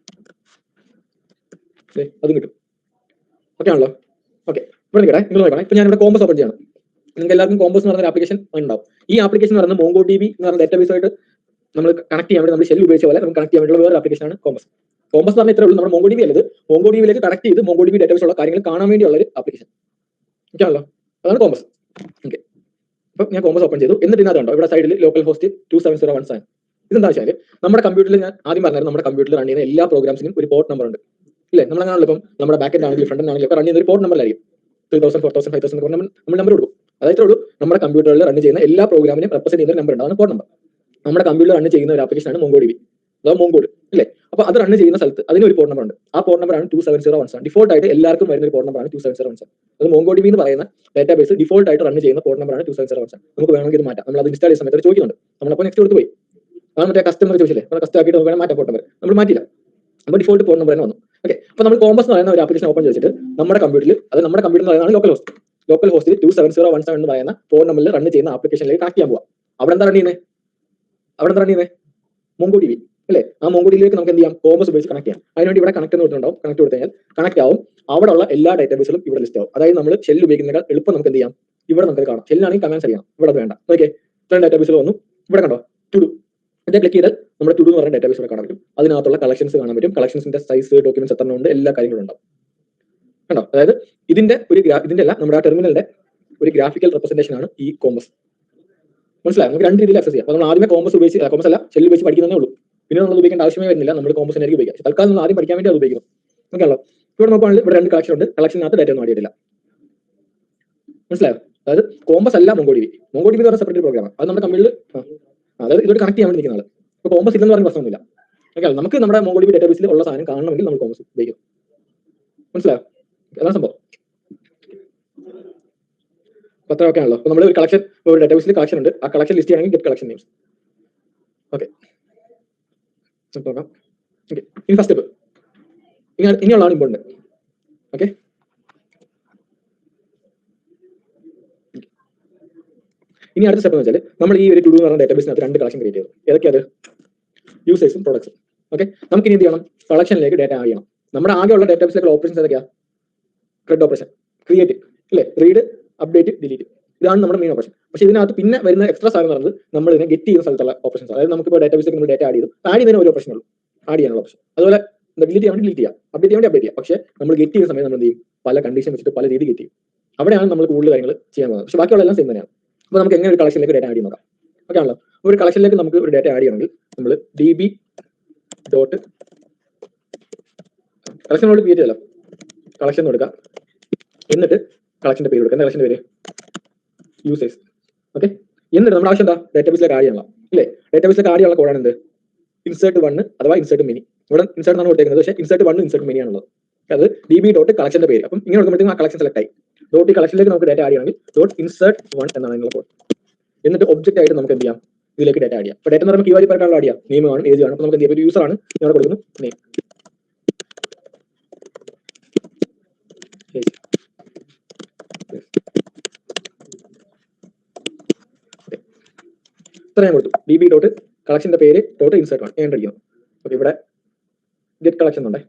അതും കിട്ടും. ഓക്കെ ആണല്ലോ. ഓക്കെ, ഇവിടെ നിൽക്കട്ടെ, നിങ്ങൾ നോക്കണം. ഇപ്പോൾ ഞാൻ ഇവിടെ കോമ്പസ് ഓപ്പൺ ചെയ്യണം. നിങ്ങൾക്ക് എല്ലാവർക്കും കോമ്പസ് എന്ന് പറഞ്ഞ ആപ്ലിക്കേഷൻ ഉണ്ടാവും. ഈ ആപ്ലിക്കേഷൻ എന്ന് പറയുന്നത് MongoDB എന്ന് പറഞ്ഞ ഡാറ്റാബേസുമായിട്ട് നമ്മൾ കണക്ട് ചെയ്യാൻ വേണ്ടി നമ്മൾ ഷെൽ ഉപയോഗിച്ച പോലെ നമുക്ക് കണക്ട് ചെയ്യാൻ വേണ്ടിയുള്ള വേറെ ആപ്ലിക്കേഷനാണ് കോമ്പസ്. കോമ്പസ് എന്ന് പറഞ്ഞാൽ ഇത്രേ ഉള്ളൂ. നമ്മുടെ മോങ്കോ DB അല്ലത്, മോങ്കോ DBയിലേക്ക് കണക്ട് ചെയ്ത് മോങ്കോ DB ഡേറ്റാബേസ് ഉള്ള കാര്യങ്ങൾ കാണാൻ വേണ്ടിയുള്ള ഒരു ആപ്ലിക്കേഷൻ. ഓക്കെ ആണല്ലോ, അതാണ് കോമ്പസ്. ഓക്കെ, അപ്പൊ ഞാൻ കോമ്പസ് ഓപ്പൺ ചെയ്തു. എന്നിട്ട് ഇതിനകത്തുണ്ടോ ഇവിടെ സൈഡിൽ ലോക്കൽ ഹോസ്റ്റ് 27017. ഇതെന്താ വെച്ചാൽ നമ്മുടെ കമ്പ്യൂട്ടറിൽ ഞാൻ ആദ്യം പറഞ്ഞായിരുന്നു, നമ്മുടെ കമ്പ്യൂട്ടറിൽ റൺ ചെയ്യുന്ന എല്ലാ പ്രോഗ്രാംസിനും ഒരു പോർട്ട് നമ്പർ ഉണ്ട് ഇല്ലേ? നമ്മളങ്ങനെയുള്ള ഇപ്പം നമ്മുടെ ബാക്ക് എൻഡ് ആണെങ്കിലും ഫ്രണ്ട് എൻഡ് ആണെങ്കിലും ഒക്കെ റൺ ചെയ്യുന്ന ഒരു പോർട്ട് നമ്പറിലായിരിക്കും 3000, 4000, 5000 നമ്മൾ നമ്പർ കൊടുക്കും. അതായത് ഉള്ളൂ നമ്മുടെ കമ്പ്യൂട്ടറിൽ റൺ ചെയ്യുന്ന എല്ലാ പ്രോഗ്രാമിനും റെപ്രസെന്റ് ചെയ്യുന്ന നമ്പർ ഉണ്ട്, അതാണ് പോർട്ട് നമ്പർ. നമ്മുടെ കമ്പ്യൂട്ടറിൽ റൺ ചെയ്യുന്ന ഒരു ആപ്ലിക്കേഷനാണ് മോങ്കോ DB അഥവാ മോങ്കോഡ് ഇല്ലേ? അപ്പൊ അത് റൺ ചെയ്യുന്ന സ്ഥലത്ത് അതിന് ഒരു പോർട്ട് നമ്പർ ഉണ്ട്. ആ പോർട്ട് നമ്പറാണ് 27017. ഡിഫോൾട്ട് ആയിട്ട് എല്ലാവർക്കും വരുന്ന ഒരു പോർട്ട് നമ്പറാണ് 27017. അത് മോങ്കോ DB എന്ന് പറയുന്ന ഡേറ്റാബേസ് ഡിഫോൾട്ട് ആയിട്ട് റൺ ചെയ്യുന്ന പോർട്ട് നമ്പറാണ് 27017. നമുക്ക് വേണമെങ്കിൽ ഇത് മാറ്റാം. നമ്മൾ അത് ഇൻസ്റ്റാൾ ചെയ്യുന്ന സമയത്ത് ചോദിക്കുന്നുണ്ട്, നമ്മളപ്പോൾ നെക്സ്റ്റ് കൊടുത്ത് പോയി. അതാണ് മറ്റേ കസ്റ്റമർ ചോദിച്ചില്ലേ, നമ്മൾ കസ്റ്റം ആക്കിയിട്ട് നമുക്ക് മാറ്റാം പോർട്ട് നമ്പർ. നമ്മൾ മാറ്റില്ല, നമ്മൾ ഡിഫോൾട്ട് പോർട്ട് നമ്പർ തന്നെ വന്നു. ഓക്കെ, അപ്പൊ നമ്മൾ കോമ്പസ് എന്ന് പറയുന്ന ഒരു ആപ്ലിക്കേഷൻ ഓപ്പൺ ചെയ്തിട്ട് നമ്മുടെ കമ്പ്യൂട്ടറിൽ, അത് നമ്മുടെ കമ്പ്യൂട്ടർ എന്ന് പറയുന്നത് ലോക്കൽ ഹോസ്റ്റിൽ 27017 എന്ന് പറയുന്ന ഫോൺ നമ്പറിൽ റൺ ചെയ്യുന്ന ആപ്ലിക്കേഷനിലേക്ക് കണക്ട് ചെയ്യാൻ പോവാം. അവിടെ എന്താ റൺ ചെയ്യുന്നത്? മോങ്കോ DB അല്ലേ? ആ മോങ്കോ DBയിലേക്ക് നമുക്ക് എന്ത് ചെയ്യാം? കോമ്പസ് ഉപയോഗിച്ച് കണക്ട് ചെയ്യാം. അതിനുവേണ്ടി ഇവിടെ കണക്ട് എന്ന് കൊടുത്തിട്ടുണ്ടാവും. കണക്ട് കൊടുത്തു കഴിഞ്ഞാൽ കണക്ട് ആവും. അവിടെ ഉള്ള എല്ലാ ഡേറ്റാബേസുകളും ഇവിടെ ലിസ്റ്റ് ആവും. അതായത് നമ്മൾ ഷെൽ ഉപയോഗിക്കുന്നതിനേക്കാൾ എളുപ്പം നമുക്ക് എന്ത് ചെയ്യാം? ഇവിടെ നമുക്ക് കാണാം. ഷെല്ലാണെങ്കിൽ കമാൻഡ്സ് അറിയാം, ഇവിടെ വേണ്ട. ഓക്കെ, ഇത്രയും ഡേറ്റാബേസിൽ വന്നു. ഇവിടെ കണ്ടോ ടു ഡു, ഇതിന്റെ ക്ലിക്ക് ചെയ്താൽ നമ്മുടെ ടു ഡു എന്ന് പറയുന്ന ഡേറ്റാബേസ് ഇവിടെ കാണാൻ പറ്റും. അതിനകത്തുള്ള കളക്ഷൻസ് കാണാൻ പറ്റും. കളക്ഷൻസിന്റെ സൈസ്, ഡോക്യുമെന്റ്സ് എത്ര ഉണ്ട്, എല്ലാ കാര്യങ്ങളും ഉണ്ടാവും. കണ്ടോ? അതായത് ഇതിന്റെ അല്ല, നമ്മുടെ ആ ടെർമിനലിന്റെ ഒരു ഗ്രാഫിക്കൽ റെപ്രസെന്റേഷൻ ആണ് ഈ കോമ്പസ്. മനസ്സിലായി? നമുക്ക് രണ്ട് രീതിയിൽ ആക്സസ് ചെയ്യാം. അപ്പോൾ നമ്മൾ ആദ്യമേ കോമ്പസ് അല്ല ഷെൽ ഉപയോഗിച്ച് പഠിക്കുന്നതേ ഉള്ളൂ. പിന്നെ നമ്മൾ ഉപയോഗിക്കേണ്ട ആവശ്യമേ വരുന്നില്ല. നമ്മൾ കോമ്പസ് ആയിരിക്കും ഉപയോഗിക്കാം. തൽക്കാലം നമ്മൾ ആദ്യം പഠിക്കാൻ വേണ്ടി അത് ഉപയോഗിക്കണം. ഓക്കെ ആണല്ലോ? ഇവിടെ നോക്കുകയാണെങ്കിൽ ഇവിടെ രണ്ട് കളക്ഷൻ ഉണ്ട്. കളക്ഷനകത്ത് ഡേറ്റ ഒന്നും ആടിയിട്ടില്ല. മനസ്സിലായോ? അതായത് കോമ്പസ് അല്ല മോങ്കോ DB. മോങ്കോ DB എന്ന് പറഞ്ഞ സെപ്പറേറ്റ് പ്രോഗ്രാമാണ്. അത് നമ്മുടെ കമ്പ്യൂട്ടറിൽ അതായത് ഇതോട് കണക്ട് ചെയ്യാൻ വേണ്ടി നിൽക്കുന്ന ആൾ. ഇപ്പോൾ കോമ്പസ് ഇല്ലെന്ന് പറയുന്ന പ്രശ്നമൊന്നുമില്ല. ഓക്കെ, നമുക്ക് നമ്മുടെ മോങ്കോ DB ഡേറ്റാബേസിൽ ഉള്ള സാധനം കാണണമെങ്കിൽ നമ്മൾ കോമ്പസ് ഉപയോഗിക്കും. മനസ്സിലായോ? അതാണ് സംഭവം. അത്ര ഓക്കെ ആണല്ലോ. അപ്പോൾ നമ്മൾ ഒരു കളക്ഷൻ, ഒരു ഡേറ്റാബേസിൽ കളക്ഷൻ ഉണ്ട്. ആ കളക്ഷൻ ലിസ്റ്റ് ചെയ്യണമെങ്കിൽ ഗെറ്റ് കളക്ഷൻ നെയിംസ്. ഓക്കെ, നോക്കാം. ഓക്കെ, ഇനി ഫസ്റ്റ് സ്റ്റെപ്പ് ഇനിയുള്ളതാണ് ഇമ്പോർട്ടന്റ്. ഓക്കെ, ഇനി അടുത്ത സ്റ്റെപ്പ് എന്ന് വെച്ചാൽ നമ്മൾ ഈ ഒരു ടു ഡു എന്ന് പറഞ്ഞ ഡേറ്റാബേസിനകത്ത് രണ്ട് കളക്ഷൻ ക്രിയേറ്റ് ചെയ്തു. ഏതൊക്കെയാണ്? യൂസേഴ്സും പ്രൊഡക്ട്സും. ഓക്കെ, നമുക്ക് ഇനി എന്ത് ചെയ്യണം? കളക്ഷനിലേക്ക് ഡേറ്റ ആഡ് ചെയ്യണം. നമ്മുടെ ആകെയുള്ള ഡേറ്റാബേസിലേക്കുള്ള ഓപ്പറേഷൻസ് ഏതൊക്കെയാണ്? CRUD ഓപ്പറേഷൻ, ക്രിയേറ്റ് അല്ലേ, റീഡ്, അപ്ഡേറ്റ്, ഡിലീറ്റ്. ഇതാണ് നമ്മുടെ മെയിൻ ഓപ്പറേഷൻ. പക്ഷേ ഇതിനകത്ത് പിന്നെ വരുന്ന എക്സ്ട്രാ സാധനം എന്ന് പറയുന്നത് നമ്മൾ ഇതിനെ ഗെറ്റ് ചെയ്യുന്ന സ്ഥലത്തുള്ള ഓപ്പറേഷൻസ്. അതായത് നമുക്കിപ്പോൾ ഡേറ്റാബേസിലേക്ക് നമ്മൾ ഡേറ്റ ആഡ് ചെയ്യുന്നതിന് ഒരു ഓപ്പറേഷൻ ഉള്ളൂ, ആഡ് ചെയ്യാനുള്ള ഓപ്ഷൻ. അതുപോലെ ഡിലീറ്റ് ചെയ്യാൻ വേണ്ടി ഡിലീറ്റ് ചെയ്യാം, അപ്ഡേറ്റ് ചെയ്യാൻ വേണ്ടി അപ്ഡേറ്റ് ചെയ്യാം. പക്ഷേ നമ്മൾ ഗെറ്റ് ചെയ്യുന്ന സമയത്ത് നമ്മൾ എന്ത് ചെയ്യും? പല കണ്ടീഷൻ വെച്ചിട്ട് പല രീതി ഗെറ്റ് ചെയ്യും. അവിടെയാണ് നമ്മൾ കൂടുതൽ കാര്യങ്ങൾ ചെയ്യാൻ പോകുന്നത്. പക്ഷേ ബാക്കിയുള്ള എല്ലാം സെയിം തന്നെയാണ്. അപ്പോൾ നമുക്ക് എങ്ങനെ ഒരു കളക്ഷനിലേക്ക് ഡേറ്റ ആഡ് ചെയ്യുന്ന നോക്കാം. ഓക്കെ ആണല്ലോ? ഒരു കളക്ഷനിലേക്ക് നമുക്ക് ഒരു ഡേറ്റ ആഡ് ചെയ്യണമെങ്കിൽ നമ്മൾ DB ഡോട്ട് കളക്ഷനോട് ക്രിയേറ്റ് ചെയ്തല്ലോ, കളക്ഷൻ കൊടുക്കാം. എന്നിട്ട് കളക്ഷന്റെ പേര് കൊടുക്കുക. എന്താ കളക്ഷന്റെ പേര്? യൂസേഴ്സ്. ഓക്കെ, എന്നിട്ട് നമ്മുടെ ആവശ്യം എന്താ? ഡേറ്റാബേസിലേക്ക് ആഡ് ചെയ്യണം ഇല്ലേ? ഡേറ്റാബേസിലേക്ക് ആഡ് ചെയ്യാനുള്ള കോഡാണ് എന്ത്? ഇൻസേർട്ട് 1 അഥവാ ഇൻസേർട്ട് മിനി. ഇവിടെ ഇൻസേർട്ട് ആണ് കൊടുത്തേക്കുന്നത്, പക്ഷേ ഇൻസേർട്ട് 1 ഇൻസേർട്ട് മിനി ആണുള്ളത്. അത് DB ഡോട്ട് കളക്ഷന്റെ പേര്. അപ്പം ഇങ്ങനെ കൊടുക്കുമ്പോഴത്തേക്കും ആ കളക്ഷൻ സെലക്ട് ആയി. ഡോട്ട് കളക്ഷനിലേക്ക് നമുക്ക് ഡേറ്റ ആഡ് ചെയ്യണമെങ്കിൽ ഡോട്ട് ഇൻസേർട്ട് 1 എന്നാണ് അതിനുള്ള കോഡ്. എന്നിട്ട് ഒബ്ജക്റ്റ് ആയിട്ട് നമുക്ക് എന്ത് ചെയ്യാം? ഇതിലേക്ക് ഡേറ്റ ആഡ് ചെയ്യാം. അപ്പോൾ ഡേറ്റ എന്ന് പറയുമ്പോൾ കീവേഡ് ആഡ് ചെയ്യാം. നെയിം ആണ്, ഏജ് ആണ്. അപ്പോൾ നമുക്ക് എന്ത് ചെയ്യാം? ഒരു യൂസർ ആണ്, ഞാൻ കൊടുക്കുന്നു നെയിം. ഇത്ര ഞാൻ കൊടുത്തു. DB ഡോട്ട് കളക്ഷന്റെ പേര് ഡോട്ട് ഇൻസേർട്ട് 1 ഞാൻ അടിക്കുന്നു. ഓക്കെ, ഇവിടെ ഗെറ്റ് കളക്ഷൻ ഉണ്ടേ.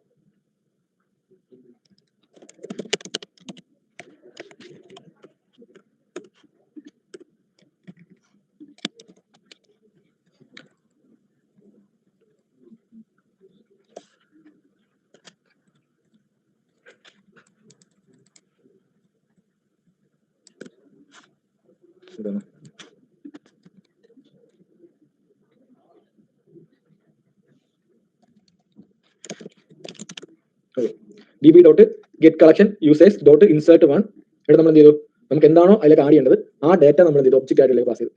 DB dot get collection users dot insert 1. ഇവിടെ നമ്മൾ എന്ത് ചെയ്തു? നമുക്ക് എന്താണോ അതിലേക്ക് ആഡ് ചെയ്യേണ്ടത് ആ ഡേറ്റ നമ്മൾ എന്ത് ചെയ്തു? ഒബ്ജക്റ്റ് ആയിട്ട് പാസ് ചെയ്തു.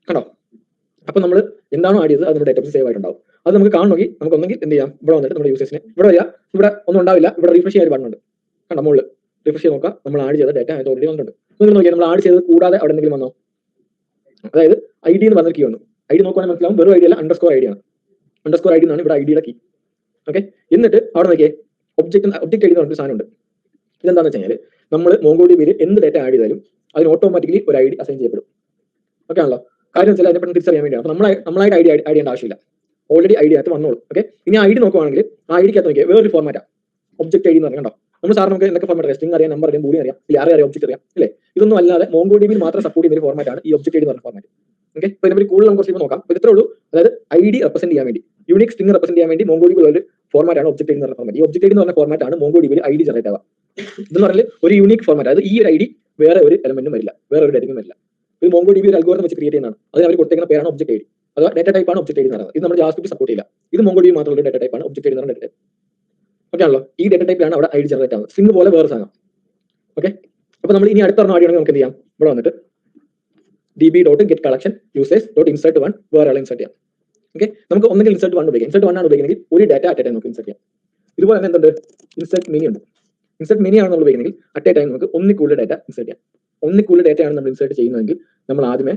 കണ്ടോ? അപ്പൊ നമ്മൾ എന്താണോ ആഡ് ചെയ്തത് അത് നമ്മുടെ ഡേറ്റാബേസ് സേവ് ആയിട്ടുണ്ടാവും. അത് നമുക്ക് കാണണമെങ്കിൽ നമുക്ക് ഒന്നെങ്കിൽ എന്ത് ചെയ്യാം? ഇവിടെ വന്നിട്ട് നമ്മുടെ യൂസേഴ്സിനെ ഇവിടെ വരിക. ഇവിടെ ഒന്നും ഉണ്ടാവില്ല. ഇവിടെ റീഫ്രഷ് ചെയ്യാൻ ബട്ടൺ ഉണ്ട്. കണ്ടോ? മുകളിൽ റിഫ്രഷ് ചെയ്ത് നോക്കാം. നമ്മൾ ആഡ് ചെയ്ത ഡേറ്റ അതിന് ഓൾറെഡി വന്നിട്ടുണ്ട്. നിങ്ങൾ നോക്കിയാൽ നമ്മൾ ആഡ് ചെയ്തത് കൂടാതെ അവിടെ എന്തെങ്കിലും വന്നോ? അതായത് ID എന്ന് പറഞ്ഞ കീ വന്നു. ID നോക്കുവാണെങ്കിൽ മനസ്സിലാവും വെറും ID അല്ല, അണ്ടർസ്കോർ ID ആണ്. അണ്ടർസ്കോർ ID എന്നാണ് ഇവിടെ ID-യുടെ കീ. ഓക്കെ, എന്നിട്ട് അവിടെ നോക്കിയേ ഒബ്ജക്ട് ID എന്ന് പറഞ്ഞൊരു സാധനം ഉണ്ട്. ഇതെന്താണെന്ന് വെച്ച് കഴിഞ്ഞാൽ നമ്മൾ മോങ്കോ DBയിൽ എന്ത് ഡേറ്റ ആഡ് ചെയ്താലും അതിന് ഓട്ടോമാറ്റിക്കലി ഒരു ID അസൈൻ ചെയ്യപ്പെടും. ഓക്കെ ആണല്ലോ? കാര്യം വെച്ചാൽ അതിനെ തിരിച്ചറിയാൻ വേണ്ടിയാണ്. അപ്പോൾ നമ്മളായിട്ട് ID ആഡ് ചെയ്യേണ്ട ആവശ്യമില്ല. ഓൾറെഡി ID അകത്ത് വന്നോളൂ. ഓക്കെ, ഇനി ID നോക്കുവാണെങ്കിൽ ആ ID-ക്കകത്ത് നോക്കിയാൽ വേറൊരു ഫോർമാറ്റാണ് ഒബ്ജക്ട് ID എന്ന് പറഞ്ഞാൽ. കണ്ടോ? നമ്മൾ സാർ നമുക്ക് എന്തൊക്കെ ഫോർമാറ്റ് അറിയാം? സ്ട്രിംഗ് അറിയാം, നമ്പർ അറിയാം, ബൂളിയൻ അറിയാം, ഇല്ല അറിയാം, ഒബ്ജക്ട് അറിയാം, അല്ലേ? ഇതൊന്നും അല്ലാതെ മോങ്കോ DBയിൽ മാത്രം സപ്പോർട്ട് ചെയ്യുന്ന ഒരു ഫോർമാറ്റാണ് ഈ ഒബ്ജക്ട് ID എന്ന് പറഞ്ഞ ഫോർമാറ്റ്. ഓക്കെ, ഇപ്പൊ ഇതിനെ കൂടുതൽ നമുക്ക് കുറച്ച് നോക്കാം. ഇത്രേ ഉള്ളൂ. അതായത് ID റെപ്രസെന്റ് ചെയ്യാൻ വേണ്ടി, യൂണിക് സ്ട്രിംഗ് റെപ്രസെന്റ് ചെയ്യാൻ വേണ്ടി MongoDB ഒരു ഫോർമാറ്റ് ആണ് ഒബ്ജക്റ്റ് എന്ന് പറഞ്ഞ ഫോർമാറ്റ്. ഈ ഒബ്ജക്റ്റ് എന്ന് പറഞ്ഞ ഫോർമാറ്റ് ആണ് MongoDB ID ജനറേറ്റ് ആവുക. ഇതെന്ന് പറഞ്ഞാൽ ഒരു യൂണിക് ഫോർമാറ്റ്. അതായത് ഈ ഒരു ID വേറെ ഒരു എലമെന്റും വരില്ല, വേറെ ഒരു ഡേറ്റയും വരില്ല. ഇത് MongoDB ഒരു അൽഗോരിതം വെച്ച് ക്രിയേറ്റ് ചെയ്യുന്നതാണ്. അതിന് അവർ കൊടുത്തേക്കുന്ന പേരാണ് ഒബ്ജക്റ്റ് ID. അഥവാ ഡേറ്റ ടൈപ്പ് ആണ് ഒബ്ജക്റ്റ് ID എന്ന് പറയുന്നത്. ഇത് നമ്മൾ JavaScript സപ്പോർട്ട് ചെയ്യില്ല. ഇത് MongoDB മാത്രമുള്ള ഡേറ്റ ടൈപ്പ് ആണ് ഒബ്ജക്റ്റ് ID എന്ന് പറയുന്ന ഡേറ്റ ടൈപ്പ്. ഓക്കെ ആണല്ലോ. ഈ ഡേറ്റ ടൈപ്പിലാണ് അവിടെ ID ജനറേറ്റ് ആവുന്നത്. സ്ട്രിംഗ് പോലെ വേറെ സാധനം. ഓക്കെ, അപ്പൊ നമ്മൾ ഇനി അടുത്ത പറഞ്ഞ ആണെങ്കിൽ നമുക്ക് എന്ത് ചെയ്യാം? ഇവിടെ വന്നിട്ട് db.getCollection users.insert1 വേറെ ആളെ ഇൻസർട്ട് ചെയ്യാം. ഓക്കെ, നമുക്ക് ഒന്നെങ്കിൽ insert1 ഉപയോഗിക്കാം. insert1 ആണ് ഉപയോഗിക്കുന്നത് ഒരു ഡേറ്റ അറ്റ് എ ടൈം നമുക്ക് ഇൻസർട്ട് ചെയ്യാം. ഇതുപോലെ തന്നെ എന്തുണ്ട്? insert mini ഉണ്ട്. insert mini ആണ് നമ്മൾ ഉപയോഗിക്കുന്നത് അറ്റ് എ ടൈം നമുക്ക് ഒന്നിൽ കൂടുതൽ ഡേറ്റ ഇൻസർട്ട് ചെയ്യാം. ഒന്നിൽ കൂടുതൽ ഡേറ്റ ആണ് നമ്മൾ ഇൻസർട്ട് ചെയ്യുന്നതെങ്കിൽ നമ്മൾ ആദ്യമേ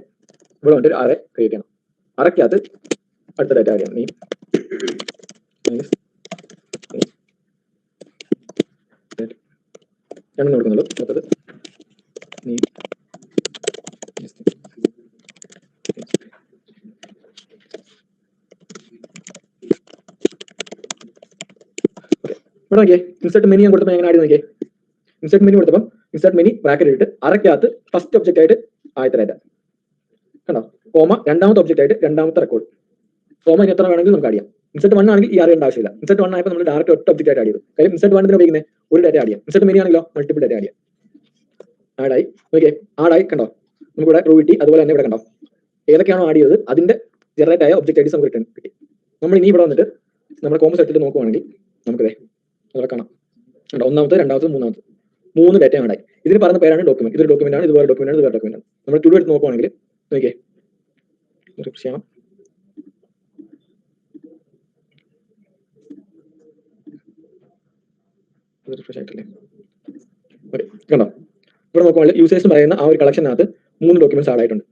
ഇവിടെ വന്നിട്ട് ഒരു അറേ ക്രിയേറ്റ് ചെയ്യണം. അറയ്ക്കകത്ത് അടുത്ത ഡേറ്റ ആഡ് ചെയ്യണം. രണ്ടെണ്ണം കൊടുക്കുന്നുള്ളൂ. മൊത്തത് ഇവിടെ നോക്കിയേ, ഇൻസർട്ട് മെനി ഞാൻ കൊടുത്തപ്പോൾ എങ്ങനെ ആഡ് നോക്കിയേ? ഇൻസർട്ട് മെനി കൊടുത്തപ്പോൾ ഇൻസർട്ട് മെനി ബ്രാക്കറ്റ് ഇട്ട് അറയ്ക്കകത്ത് ഫസ്റ്റ് ഒബ്ജക്റ്റ് ആയിട്ട് ആദ്യത്തെ ഡേറ്റ കണ്ടോ, കോമ രണ്ടാമത്തെ ഒബ്ജക്റ്റ് ആയിട്ട് രണ്ടാമത്തെ റെക്കോർഡ്, കോമ ഇനി എത്ര വേണമെങ്കിൽ നമുക്ക് ആഡ് ചെയ്യാം. ഇൻസർട്ട് 1 ആണെങ്കിൽ ഈ അറിയേണ്ട ആവശ്യമില്ല. ഇൻസർട്ട് 1 ആയപ്പോൾ നമ്മൾ ഡയറക്റ്റ് ഒറ്റ ഒബ്ജക്റ്റ് ആയിട്ട് ആഡ് ചെയ്തു. കാര്യം ഇൻസർട്ട് 1 ഉപയോഗിക്കുന്നത് ഒരു ഡേറ്റ ആഡ് ചെയ്യാം. ഇൻസർട്ട് മെനി ആണെങ്കിലോ മൾട്ടിപ്പിൾ ഡേറ്റ ആഡ് ചെയ്യാം. ആഡായി നോക്കിയേ, ആഡായി കണ്ടോ, നമുക്ക് ഇവിടെ ട്രൂ കിട്ടി. അതുപോലെ തന്നെ ഇവിടെ കണ്ടോ, ഏതൊക്കെയാണോ ആഡ് ചെയ്തത് അതിന്റെ ജനറേറ്റ് ആയ ഒബ്ജക്റ്റ് ഐഡീസ് നമുക്ക് റിട്ടേൺ കിട്ടി. നമ്മൾ ഇനി ഇവിടെ വന്നിട്ട് നമ്മുടെ കോമ സെറ്റിൽ നോക്കുവാണെങ്കിൽ നമുക്ക് ഇവിടെ കാണാം കണ്ടോ, ഒന്നാമത്തെ രണ്ടാമത്തെ മൂന്നാമത്തെ 3 ഡേറ്റ ആഡായി. ഇതിന് പറയുന്ന പേരാണ് ഡോക്യുമെന്റ്. ഇതൊരു ഡോക്യുമെന്റ് ആണ്, ഇത് വേറെ ഡോക്യുമെന്റ് ആണ്, ഇത് വേറെ ഡോക്യുമെന്റ് ആണ്. നമ്മൾ ടു എടുത്ത് നോക്കുവാണെങ്കിൽ നോക്കിയേ, ചെയ്യണം. കണ്ടോ, ഇവിടെ നോക്കുവാണെങ്കിൽ യൂസേഴ്സ് പറയുന്ന ആ ഒരു കളക്ഷനകത്ത് 3 ഡോക്യുമെന്റ്സ് ആഡ് ആയിട്ടുണ്ട്.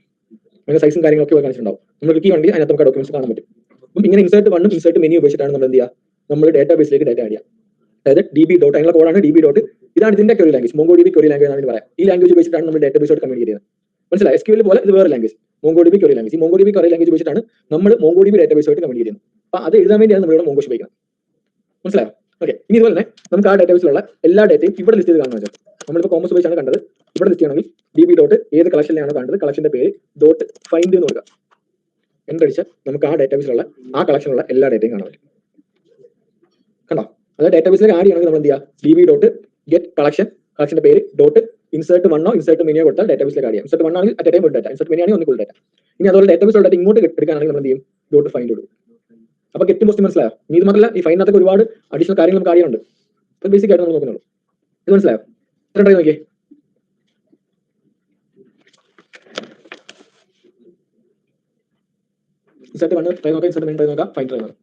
അതിന്റെ സൈസും കാര്യങ്ങളൊക്കെ കാണിച്ചിട്ടുണ്ടാവും. നമ്മൾ ക്ലിക്ക് ചെയ്യുകയാണെങ്കിൽ അതിനകത്ത് നമുക്ക് ഡോക്യുമെന്റ്സ് കാണാൻ പറ്റും. അപ്പം ഇങ്ങനെ ഇൻസർട്ട് 1 ഇൻസർട്ട് മെനി ഉപയോഗിച്ചിട്ടാണ് നമ്മൾ എന്ത് ചെയ്യുക? നമ്മൾ ഡേറ്റാബേസിലേക്ക് ഡേറ്റ ആഡ് ചെയ്യുക. അതായത് DB ഡോട്ട് അതിനുള്ള കോഡാണ് DB ഡോട്ട്. ഇതാണ് ഇതിന്റെ query language, MongoDB query language എന്നാണ് പറയാം. ഈ ലാംഗ്വേജ് ഉപയോഗിച്ചിട്ടാണ് നമ്മൾ ഡേറ്റാബേസോട് കമ്മ്യൂണിക്കേറ്റ് ചെയ്യുന്നത്. മനസ്സിലായി? SQL പോലെ ഇത് വേറെ ലാംഗ്വേജ്, MongoDB ക്വറി ലാംഗ്വേജ്. ഈ MongoDB ക്വറി ലാംഗ്വേജ് ഉപയോഗിച്ചിട്ടാണ് നമ്മൾ MongoDB ഡേറ്റാബേസോട് കമ്മ്യൂണിക്കേറ്റ് ചെയ്യുന്നത്. അപ്പൊ അത് എഴുതാൻ വേണ്ടിയാണ് നമ്മളിവിടെ Mongo ഉപയോഗിക്കുന്നത്. മനസ്സിലായോ? ഓക്കെ, ഇനി ഇതുപോലെ തന്നെ നമുക്ക് ആ ഡേറ്റാബേസിലുള്ള എല്ലാ ഡേറ്റയും ഇവിടെ ലിസ്റ്റ് ചെയ്ത് കാണുന്നത് വെച്ചാൽ നമ്മളിപ്പോൾ കോമേഴ്സ് ഉപയോഗിച്ചാണ് കണ്ടത്. ഇവിടെ ലിസ്റ്റ് ചെയ്യണമെങ്കിൽ DB ഡോട്ട് ഏത് കളക്ഷനിലാണ് കണ്ടത്, കളക്ഷന്റെ പേര് ഡോട്ട് ഫൈൻഡ് എന്ന് കൊടുക്കുക. എന്തടിച്ചാൽ നമുക്ക് ആ ഡേറ്റാബേസിലുള്ള ആ കളക്ഷനുള്ള എല്ലാ ഡേറ്റയും കാണാൻ പറ്റും. കണ്ടോ, അതായത് ഡേറ്റാബേസിലേക്ക് ആഡ് ചെയ്യണമെങ്കിൽ നമ്മൾ എന്ത് ചെയ്യുക? DB ഡോട്ട് ഗെറ്റ് കളക്ഷൻ, കളക്ഷന്റെ പേര് ഡോട്ട് ഇൻസർട്ട് 1 ഇൻസർട്ട് മെനിയോ കൊടുത്താൽ ഡേറ്റാബേസിലേക്ക് ആഡ് ചെയ്യാം. ഇൻസർട്ട് 1 ആണെങ്കിൽ അറ്റ് എ ടൈം ഒരു ഡേറ്റ, ഇൻസർട്ട് മെനി ആണെങ്കിൽ ഒന്നിക്കുള്ള ഡേറ്റ. ഇനി അതുപോലെ ഡേറ്റാബേസിലുള്ള ഡേറ്റ ഇങ്ങോട്ട് എടുക്കാനാണെങ്കിൽ നമ്മൾ എന്ത് ചെയ്യും? ഡോട്ട് ഫൈൻഡ് കൊടുക്കും. അപ്പൊ ഗെറ്റ് പോസ്റ്റ് മനസ്സിലായോ? നീ ഇത് മാത്രമല്ല, ഈ ഫൈനകത്തൊക്കെ ഒരുപാട് അഡീഷണൽ കാര്യങ്ങൾ നമുക്ക് അറിയാനുണ്ട്. അത് ബേസിക് ആയിട്ട് നമ്മൾ നോക്കുന്നുള്ളൂ. ഇത് മനസ്സിലായോ? എത്ര ട്രൈ നോക്കിയേ. ഇൻസർട്ട് 1 ട്രൈ നോക്കാം, ഇൻസർട്ട് മെനി ട്രൈ നോക്കാം, ഫൈൻഡ് ട്രൈ നോക്കാം.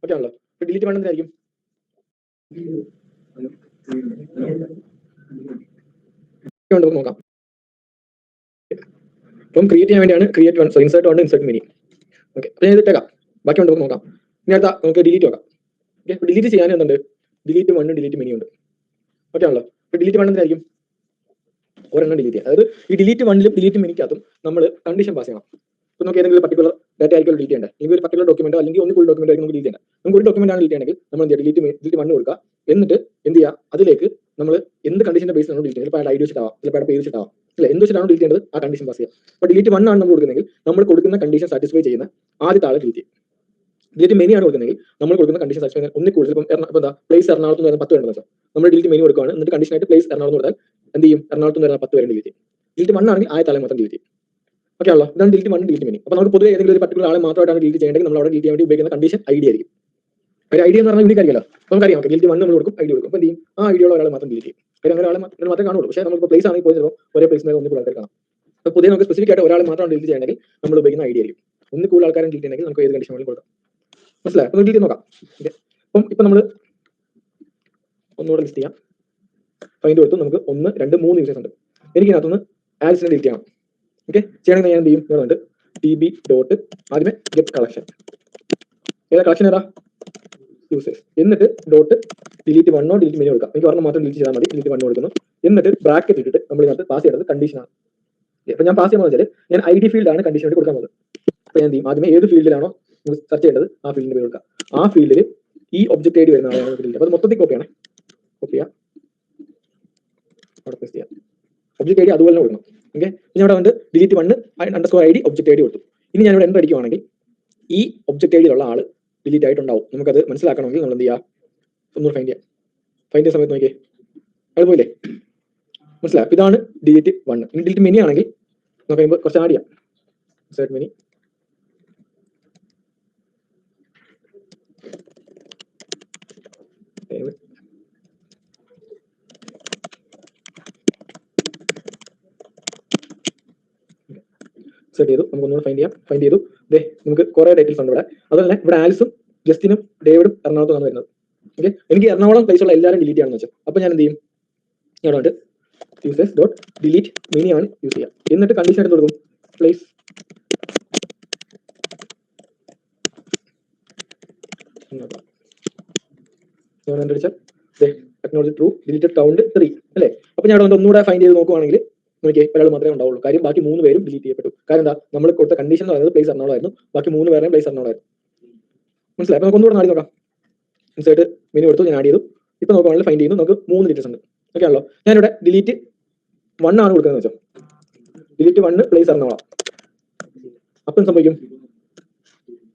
ഓക്കെ ആണല്ലോ. ഇപ്പൊ ഡിലീറ്റ് വേണമെന്നായിരിക്കും. നോക്കാം. അപ്പം ക്രിയേറ്റ് ചെയ്യാൻ വേണ്ടിയാണ് create 1, insert 1 insert many. Okay, അപ്പൊ ഞാൻ ഇതിട്ടേക്കാം. ബാക്കി ഉണ്ടോ നോക്കാം. ഇനി അടുത്ത നമുക്ക് ഡിലീറ്റ് നോക്കാം. ഓക്കെ, ഇപ്പൊ ഡിലീറ്റ് ചെയ്യാൻ എന്തുണ്ട്? ഡിലീറ്റ് 1 ഡിലീറ്റ് മെനി ഉണ്ട്. ഓക്കെ ആണല്ലോ. ഇപ്പൊ ഡിലീറ്റ് വേണമെന്നായിരിക്കും ഒരെണ്ണം ഡിലീറ്റ് ചെയ്യാം. അതായത് ഈ ഡിലീറ്റ് 1ലും ഡിലീറ്റ് മെനിക്കകത്തും നമ്മൾ കണ്ടീഷൻ പാസ് ചെയ്യണം. ഇപ്പൊ നമുക്ക് ഏതെങ്കിലും പർട്ടിക്കുലർ ഡേറ്റ ആയിരിക്കും ഡിലീറ്റ് ചെയ്യേണ്ടത്. അല്ലെങ്കിൽ ഒരു പർട്ടിക്കുലർ ഡോക്യുമെന്റോ അല്ലെങ്കിൽ ഒന്ന് ഫുൾ ഡോക്യുമെന്റ് ആയിരിക്കും നമുക്ക് ഡിലീറ്റ് ചെയ്യേണ്ടത്. നമുക്ക് ഒരു ഡോക്യുമെന്റ് ആണ് ഡിലീറ്റ് ചെയ്യണമെങ്കിൽ നമ്മൾ എന്ത് ചെയ്യുക? ഡിലീറ്റ് 1 കൊടുക്കുക. എന്നിട്ട് എന്ത് ചെയ്യുക? അതിലേക്ക് നമ്മൾ എന്ത് കണ്ടീഷന്റെ ബേസിലാണ് ഡിലീറ്റ് ചെയ്യുന്നത്? ഇപ്പോൾ ID വെച്ചിട്ടാവാം, ചിലപ്പോൾ പേര് വെച്ചിട്ടാവാം, അല്ല എന്ത് വെച്ചിട്ടാണ് ഡിലീറ്റ് ചെയ്യേണ്ടത് ആ കണ്ടീഷൻ പാസ് ചെയ്യുക. അപ്പോൾ ഡിലീറ്റ് 1 ആണ് നമ്മൾ കൊടുക്കുന്നതെങ്കിൽ നമ്മൾ കൊടുക്കുന്ന കണ്ടീഷൻ സാറ്റിസ്ഫൈ ചെയ്യുന്ന ആദ്യത്തെ ആളെ ഡിലീറ്റ് ചെയ്യും. ഡിലീറ്റ് മെനി ആണ് കൊടുക്കുന്നതെങ്കിൽ നമ്മൾ കൊടുക്കുന്ന കണ്ടീഷൻ സാറ്റിസ്ഫൈ ചെയ്യുന്ന ഒന്നിൽ കൂടുതൽ, ഇപ്പം എന്താ പ്ലേസ് എറണാകുളത്ത് നിന്ന് 10 വേണ്ടത് വെച്ചാൽ നമ്മൾ ഡിലീറ്റ് മെനി കൊടുക്കുകയാണ്. എന്നിട്ട് കണ്ടീഷനായിട്ട് പ്ലേസ് എറണാകുളം കൊടുത്താൽ എന്ത് ചെയ്യും? എറണാകുളത്ത് നിന്ന് 10 പേരെ ഡിലീറ്റ് ചെയ്യും. ഡിലീറ്റ് 1 ആണെങ്കിൽ ആദ്യത്തെ ആളെ മാത്രം ഡിലീറ്റ് ചെയ്യും. ഓക്കെ ആണല്ലോ. ഇതാണ് ഡിലീറ്റ് 1 ഡിലീറ്റ് മെനി. അപ്പോൾ നമുക്ക് പൊതുവെ ഏതെങ്കിലും ഒരു പർട്ടിക്കുലർ ആളെ മാത്രമായിട്ടാണ് ഡിലീറ്റ് ചെയ്യേണ്ടത്. നമ്മൾ അവിടെ ഡിലീറ്റ് ചെയ്യാൻ വേണ്ടി ഉപയോഗിക്കുന്ന കണ്ടീഷൻ ID ആയിരിക്കും. ഒരു ID എന്ന് പറഞ്ഞാൽ യൂണിക് ആയിരിക്കുമല്ലോ. നമുക്കറിയാം. ഓക്കെ, ഡിലീറ്റ് 1 നമ്മൾ കൊടുക്കും, ID കൊടുക്കും. അപ്പോൾ എന്ത് ചെയ്യും? ആ ID ഉള്ള ഒരാളെ മാത്രം ഡിലീറ്റ് ചെയ്യും. കാര്യം അങ്ങനെ ഒരാളെ മാത്രമേ കാണുള്ളൂ. പക്ഷേ നമുക്ക് പ്ലേസ് ആണെങ്കിൽ പോയി ചിലപ്പോൾ ഒരേ പ്ലേസിൽ ഒന്നിൽ കൂടുതൽ ആൾക്കാർ കാണാം. അപ്പോൾ പുതിയ നമുക്ക് സ്പെസിഫിക് ആയിട്ട് ഒരാളെ മാത്രം ഡിലീറ്റ് ചെയ്യണമെങ്കിൽ നമ്മൾ ഉപയോഗിക്കുന്ന ID ആയിരിക്കും. ഒന്നിൽ കൂടുതൽ ആൾക്കാരെ ഡിലീറ്റ് ചെയ്യണമെങ്കിൽ നമുക്ക് ഏത് കണ്ടീഷൻ വേണമെങ്കിലും കൊടുക്കാം. മനസ്സിലായി? അപ്പോൾ ഡിലീറ്റ് നോക്കാം. ഓക്കെ, അപ്പം ഇപ്പം നമ്മൾ ഒന്നുകൂടെ ലിസ്റ്റ് ചെയ്യാം. ഫൈൻഡ് കൊടുത്തു. നമുക്ക് 1, 2, 3 യൂസേഴ്സ് ഉണ്ട്. എനിക്ക് ഇതിനകത്തുനിന്ന് ആൽസിനെ ഡിലീറ്റ് ചെയ്യണം. ഓക്കെ, ചെയ്യണമെങ്കിൽ ഞാൻ എന്ത് ചെയ്യും? വേണമെന്നുണ്ട് DB ഡോട്ട് ആദ്യമേ ഗെറ്റ് കളക്ഷൻ, ഏതാ കളക്ഷൻ ഏതാ? യൂസേഴ്സ്. എന്നിട്ട് ഡോട്ട് ഡിലീറ്റ് 1 ഡിലീറ്റ് മെനി കൊടുക്കാം. എനിക്ക് ഒരെണ്ണം മാത്രം ഡിലീറ്റ് ചെയ്താൽ മതി. ഡിലീറ്റ് 1 കൊടുക്കുന്നു. എന്നിട്ട് ബ്രാക്കറ്റ് ഇട്ടിട്ട് നമ്മൾ ഇതിനകത്ത് പാസ് ചെയ്യുന്നത് കണ്ടീഷനാണ്. അപ്പൊ ഞാൻ പാസ് ചെയ്യുന്നത് വെച്ചാൽ ഞാൻ ID ഫീൽഡ് ആണ് കണ്ടീഷൻ വേണ്ടി കൊടുക്കാൻ പോകുന്നത്. അപ്പൊ ഞാൻ എന്ത് ചെയ്യും? ആദ്യമേ ഏത് ഫീൽഡിലാണോ സെർച്ച് ചെയ്യേണ്ടത് ആ ഫീൽഡിന്റെ പേര് കൊടുക്കാം. ആ ഫീൽഡിൽ ഈ ഒബ്ജക്റ്റ് ഐ ഡി വരുന്ന ആളാണ് ഡിലീറ്റ്. അപ്പോൾ മൊത്തത്തിൽ കോപ്പി ആണ്, കോപ്പി ചെയ്യാം, അവിടെ പേസ്റ്റ് ചെയ്യാം. ഒബ്ജക്റ്റ് ഐ ഡി അതുപോലെ കൊടുക്കണം. ഓക്കെ, പിന്നെ ഇവിടെ വന്നിട്ട് delete 1 _id object I D കൊടുത്തു. ഇനി ഞാനിവിടെ എന്ത് അടിക്കുവാണെങ്കിൽ ഈ ഒബ്ജക്റ്റ് ഐ ഡിയിലുള്ള ആൾ ഡിലീറ്റ് ആയിട്ടുണ്ടാവും. നമുക്കത് മനസ്സിലാക്കണമെങ്കിൽ നമ്മൾ എന്ത് ചെയ്യുക, ഒന്നുകൂടെ ഫൈൻഡ് ചെയ്യാം. ഫൈൻഡ് ചെയ്യുന്ന സമയത്ത് നോക്കിയേ അത് പോയില്ലേ, മനസ്സിലാവും. ഇതാണ് ഡിലീറ്റ് 1. ഇനി ഡിലീറ്റ് മെനി ആണെങ്കിൽ നോക്കുമ്പോൾ കുറച്ച് ആഡ് ചെയ്യാം. സെറ്റ് മെനി സെറ്റ് ചെയ്തു. നമുക്ക് ഒന്നുകൂടെ ഫൈൻഡ് ചെയ്യാം. ഫൈൻഡ് ചെയ്തു. നമുക്ക് കുറെ ഡീറ്റെയിൽസ് ഉണ്ട് ഇവിടെ. അതുപോലെ തന്നെ ഇവിടെ ആലിസും ജസ്റ്റിനും ഡേവിഡും എറണാകുളത്താണ് വരുന്നത്. ഓക്കെ, എനിക്ക് എറണാകുളം പ്ലേസുള്ള എല്ലാവരും ഡിലീറ്റ് ആണെന്ന് വെച്ചാൽ അപ്പോൾ ഞാൻ എന്ത് ചെയ്യും, ഇവിടെ വന്നിട്ട് യൂസേഴ്സ് ഡോട്ട് ഡിലീറ്റ് മെനി ആണ് യൂസ് ചെയ്യുക. എന്നിട്ട് കണ്ടീഷൻ എടുത്ത് കൊടുക്കും, പ്ലേസ് അടിച്ചാൽ ടെക്നോളജി ട്രൂ ഡിലീറ്റഡ് കൗണ്ട് 3 അല്ലേ. അപ്പോൾ ഞാൻ ഒന്നുകൂടെ ഫൈൻഡ് ചെയ്ത് നോക്കുവാണെങ്കിൽ നോക്കിയേ ഒരാൾ മാത്രമേ ഉണ്ടാവുള്ളൂ. കാര്യം ബാക്കി 3 പേരും ഡിലീറ്റ് ചെയ്യപ്പെട്ടു. കാരണം എന്താ, നമ്മൾ കൊടുത്ത കണ്ടീഷൻ എന്ന് പറയുന്നത് പ്ലേസ് എറണാകുളമായിരുന്നു, ബാക്കി 3 പേരുടെയും പ്ലേസ് എറണാകുളമായിരുന്നു. മനസ്സിലായി. അപ്പോൾ നമുക്ക് ഒന്നുകൂടെ നാടി നോക്കാം. ഇൻസേർട്ട് മെനു കൊടുത്തു, ഞാൻ ആഡ് ചെയ്തു. ഇപ്പൊ നോക്കുവാണെങ്കിൽ ഫൈൻഡ് ചെയ്യുന്നു, നമുക്ക് 3 ഡീറ്റെയിൽസ് ഉണ്ട്. ഓക്കെ ആണല്ലോ. ഞാനിവിടെ ഡിലീറ്റ് 1 ആണ് കൊടുക്കുന്നത് വെച്ചോ, ഡിലീറ്റ് 1 പ്ലേസ് എറണാകുളം. അപ്പം സംഭവിക്കും,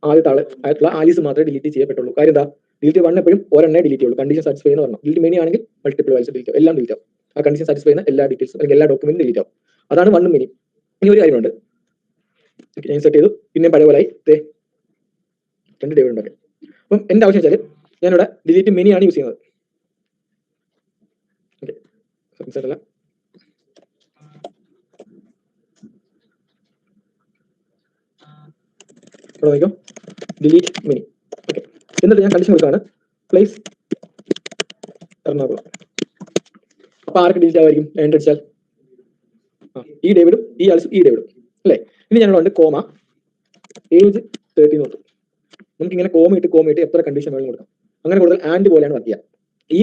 ആദ്യത്തെ ആയിട്ടുള്ള ആലീസ് മാത്രമേ ഡിലീറ്റ് ചെയ്യപ്പെട്ടുള്ളൂ. കാര്യം എന്താ, ഡിലീറ്റ് 1 എപ്പോഴും ഒരെണ്ണേ ഡിലീറ്റ് ചെയ്യുള്ളൂ, കണ്ടീഷൻ സാറ്റിസ്ഫൈ എന്ന് പറഞ്ഞു. ഡിലീറ്റ് മെനി ആണെങ്കിൽ മൾട്ടിപ്പിൾ വാല്യൂസ് ഡിലീറ്റ് ആവും, എല്ലാം ഡിലീറ്റ് ആവും. ആ കണ്ടീഷൻ സാറ്റിസ്ഫൈ ചെയ്യുന്ന എല്ലാ ഡീറ്റെയിൽസും അല്ലെങ്കിൽ എല്ലാ ഡോക്യുമെന്റും ഡിലീറ്റ് ആവും. അതാണ് 1 മെനി. ഇനി ഒരു കാര്യമുണ്ട്, ഞാൻ സെറ്റ് ചെയ്തു, പിന്നെ പഴയ പോലെ 2 ഡേവിഡ് ഉണ്ട്. അപ്പം എന്റെ ആവശ്യം വെച്ചാൽ ഞാനിവിടെ ഡിലീറ്റ് മെനി ആണ് യൂസ് ചെയ്യുന്നത്. അല്ല ഇവിടെ നോക്കിയോ, ഡിലീറ്റ് മെനി. ഓക്കെ, എന്നിട്ട് ഞാൻ കണ്ടീഷൻ കൊടുക്കുകയാണ് പ്ലേസ് എറണാകുളം. അപ്പൊ ആർക്ക് ഡിലീറ്റ് ആവായിരിക്കും, എൻ്റർ അടിച്ചാൽ ഈ ഡേവിഡും ഈ ആൾസും ഈ ഡേവിഡും അല്ലേ. ഇനി ഞങ്ങളുണ്ട് കോമ ഏജ് 13 കൊടുത്തു. നമുക്ക് ഇങ്ങനെ കോമ ഇട്ട് എത്ര കണ്ടീഷൻ വേണം കൊടുക്കാം. അങ്ങനെ കൊടുത്താൽ ആൻഡ് പോലെയാണ് വർക്ക് ചെയ്യുക. ഈ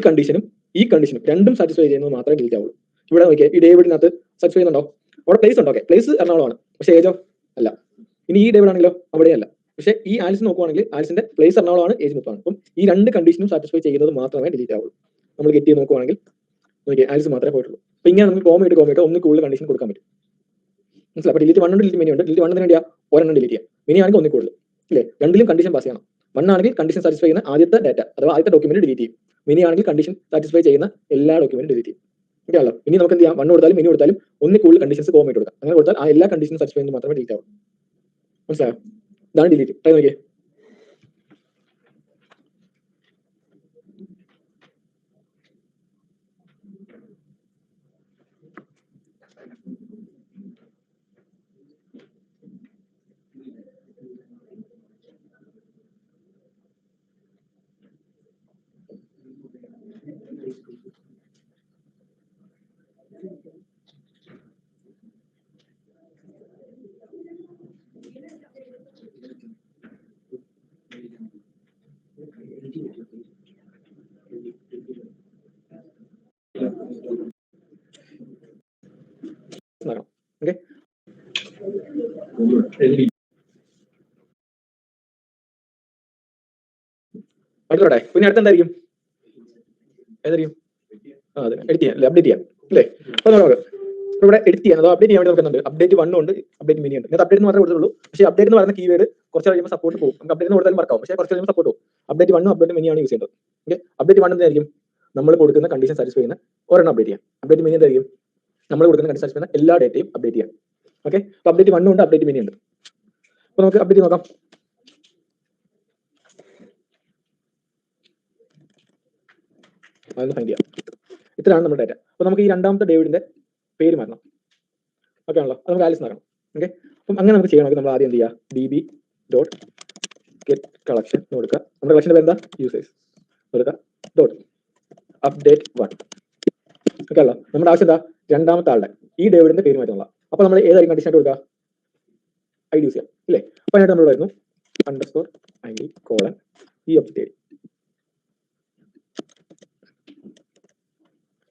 കണ്ടീഷനും രണ്ടും സാറ്റിസ്ഫൈ ചെയ്യുന്നത് മാത്രമേ ഡിലീറ്റ് ആവുള്ളൂ. ഇവിടെ നോക്കിയാൽ ഈ ഡേവിഡിനകത്ത് സാറ്റിസ്ഫൈ ചെയ്യുന്നുണ്ടോ, അവിടെ പ്ലേസ് ഉണ്ടോ, ഓക്കെ പ്ലേസ് എറണാകുളമാണ്, പക്ഷേ ഏജോ അല്ല. ഇനി ഈ ഡേവിഡ് ആണെങ്കിലോ അവിടെയല്ല, പക്ഷേ ഈ ആലിസ് നോക്കുവാണെങ്കിൽ ആലിസിന്റെ പ്ലേസ് എറണാകുളമാണ്, ഏജ് 30 ആണ്. അപ്പം ഈ 2 കണ്ടീഷനും സാറ്റിസ്ഫൈ ചെയ്യുന്നത് മാത്രമേ ഡിലീറ്റ് ആവുള്ളൂ. നമ്മൾ ഗെറ്റ് ചെയ്ത് നോക്കുവാണെങ്കിൽ നോക്കിയാൽ ആലിസ് മാത്രമേ പോയിട്ടുള്ളൂ. അപ്പൊ ഇങ്ങനെ നമുക്ക് കോമ ഇട്ട് ഒന്ന് കൂടുതൽ കണ്ടീഷൻ കൊടുക്കാൻ പറ്റും. മനസ്സിലായി. അപ്പൊ ഡിലീറ്റ് 1 ഉണ്ട്, ഡിലീറ്റ് മെനി ഉണ്ട്. ഡിലീറ്റ് 1 എന്തിനാ വേണ്ടിയാ, ഒരെണ്ണം ഡിലീറ്റ് ചെയ്യാം. മെനി ആണെങ്കിൽ ഒന്നിൽ കൂടുതൽ ഇല്ലേ, രണ്ടിലും കണ്ടീഷൻ പാസ് ചെയ്യണം. 1 ആണെങ്കിൽ കണ്ടീഷൻ സാറ്റിസ്ഫൈ ചെയ്യുന്ന ആദ്യത്തെ ഡാറ്റ അഥവാ ആദ്യത്തെ ഡോക്യുമെന്റ് ഡിലീറ്റ് ചെയ്യും. മെനി ആണെങ്കിൽ കണ്ടീഷൻ സാറ്റിസ്ഫൈ ചെയ്യുന്ന എല്ലാ ഡോക്യുമെന്റും ഡിലീറ്റ് ചെയ്യും. ഓക്കെ ആണല്ലോ. ഇനി നമുക്ക് എന്ത് ചെയ്യാം, 1 കൊടുത്താലും മെനി കൊടുത്താലും ഒന്നിൽ കൂടുതൽ കണ്ടീഷൻസ് കോമ ഇട്ട് കൊടുക്കാം. അങ്ങനെ കൊടുത്താൽ ആ എല്ലാ കണ്ടീഷനും സാറ്റിസ്ഫൈ ചെയ്യുന്നത് മാത്രമേ ഡിലീറ്റ് ആവും. മനസ്സിലായോ, ഇതാണ് ഡിലീറ്റ്. ട്രൈ നോക്കിയേ. ഓക്കെ, അടുത്തോട്ടെ. പിന്നെ അടുത്ത എന്തായിരിക്കും, ഏതായിരിക്കും, അതെ എഡിറ്റ് ചെയ്യാം അല്ലെ, അപ്ഡേറ്റ് ചെയ്യാം അല്ലേ. അപ്പൊ നമുക്ക് ഇവിടെ എഡിറ്റ് ചെയ്യാൻ അതോ അപ്ഡേറ്റ് ചെയ്യാൻ വേണ്ടി നോക്കുന്നുണ്ട്. അപ്ഡേറ്റ് 1 ഉണ്ട്, അപ്ഡേറ്റ് മെനി ഉണ്ട്. ഇത് അപ്ഡേറ്റ് മാത്രമേ കൊടുത്തുള്ളൂ. പക്ഷേ അപ്ഡേറ്റ് എന്ന് പറയുന്ന കീവേഡ് കുറച്ച് കഴിയുമ്പോൾ സപ്പോർട്ട് പോകും. നമുക്ക് അപ്ഡേറ്റ് കൊടുത്താലും വർക്കാവും, പക്ഷേ കുറച്ച് കഴിയുമ്പോൾ സപ്പോർട്ട് പോകും. അപ്ഡേറ്റ് 1 അപ്ഡേറ്റ് മെനിയാണ് യൂസ് ചെയ്യുന്നത്. ഓക്കെ, അപ്ഡേറ്റ് 1 എന്തായിരിക്കും, നമ്മൾ കൊടുക്കുന്ന കണ്ടീഷൻ സാറ്റിസ്ഫൈ ചെയ്യുന്ന ഒരെണ്ണം അപ്ഡേറ്റ് ചെയ്യാം. അപ്ഡേറ്റ് മെനി എന്തായിരിക്കും, നമ്മൾ കൊടുക്കുന്ന കണ്ടീഷൻ സാറ്റിസ്ഫൈ ചെയ്യുന്ന എല്ലാ ഡേറ്റയും അപ്ഡേറ്റ് ചെയ്യാം. ഓക്കെ, അപ്പൊ അപ്ഡേറ്റ് 1 ഉണ്ട്, അപ്ഡേറ്റ് മെനി ഉണ്ട്. അപ്പൊ നമുക്ക് അപ്ഡേറ്റ് നോക്കാം. അതൊന്ന് ഫൈൻഡ് ചെയ്യാം. ഇത്രയാണ് നമ്മുടെ ഡാറ്റ. അപ്പൊ നമുക്ക് ഈ രണ്ടാമത്തെ ഡേവിഡിന്റെ പേര് മാറണം. ഓക്കെ ആണല്ലോ, അത് നമുക്ക് ആലിസ് നടക്കണം. ഓക്കെ, അപ്പം അങ്ങനെ നമുക്ക് ചെയ്യണമെങ്കിൽ നമ്മൾ ആദ്യം എന്ത് ചെയ്യുക, db.get collection കൊടുക്കുക. നമ്മുടെ കളക്ഷന്റെ പേര് എന്താ, യൂസേഴ്സ് കൊടുക്കുക, ഡോട്ട് അപ്ഡേറ്റ് 1. ഓക്കെ ആണല്ലോ. നമ്മുടെ ആവശ്യം എന്താ, രണ്ടാമത്തെ ആളുടെ ഈ ഡേവിഡിന്റെ പേര് മാറ്റുന്നുള്ള. അപ്പൊ നമ്മൾ ഏതായിരിക്കും കണ്ടീഷൻ കൊടുക്കുക, ഐഡി യൂസ് ചെയ്യാം ഇല്ലേ. അപ്പൊ അതിനായിട്ട് നമ്മൾ വരുന്നു _id ഈ ഒബ്ജക്റ്റ് ഐഡി.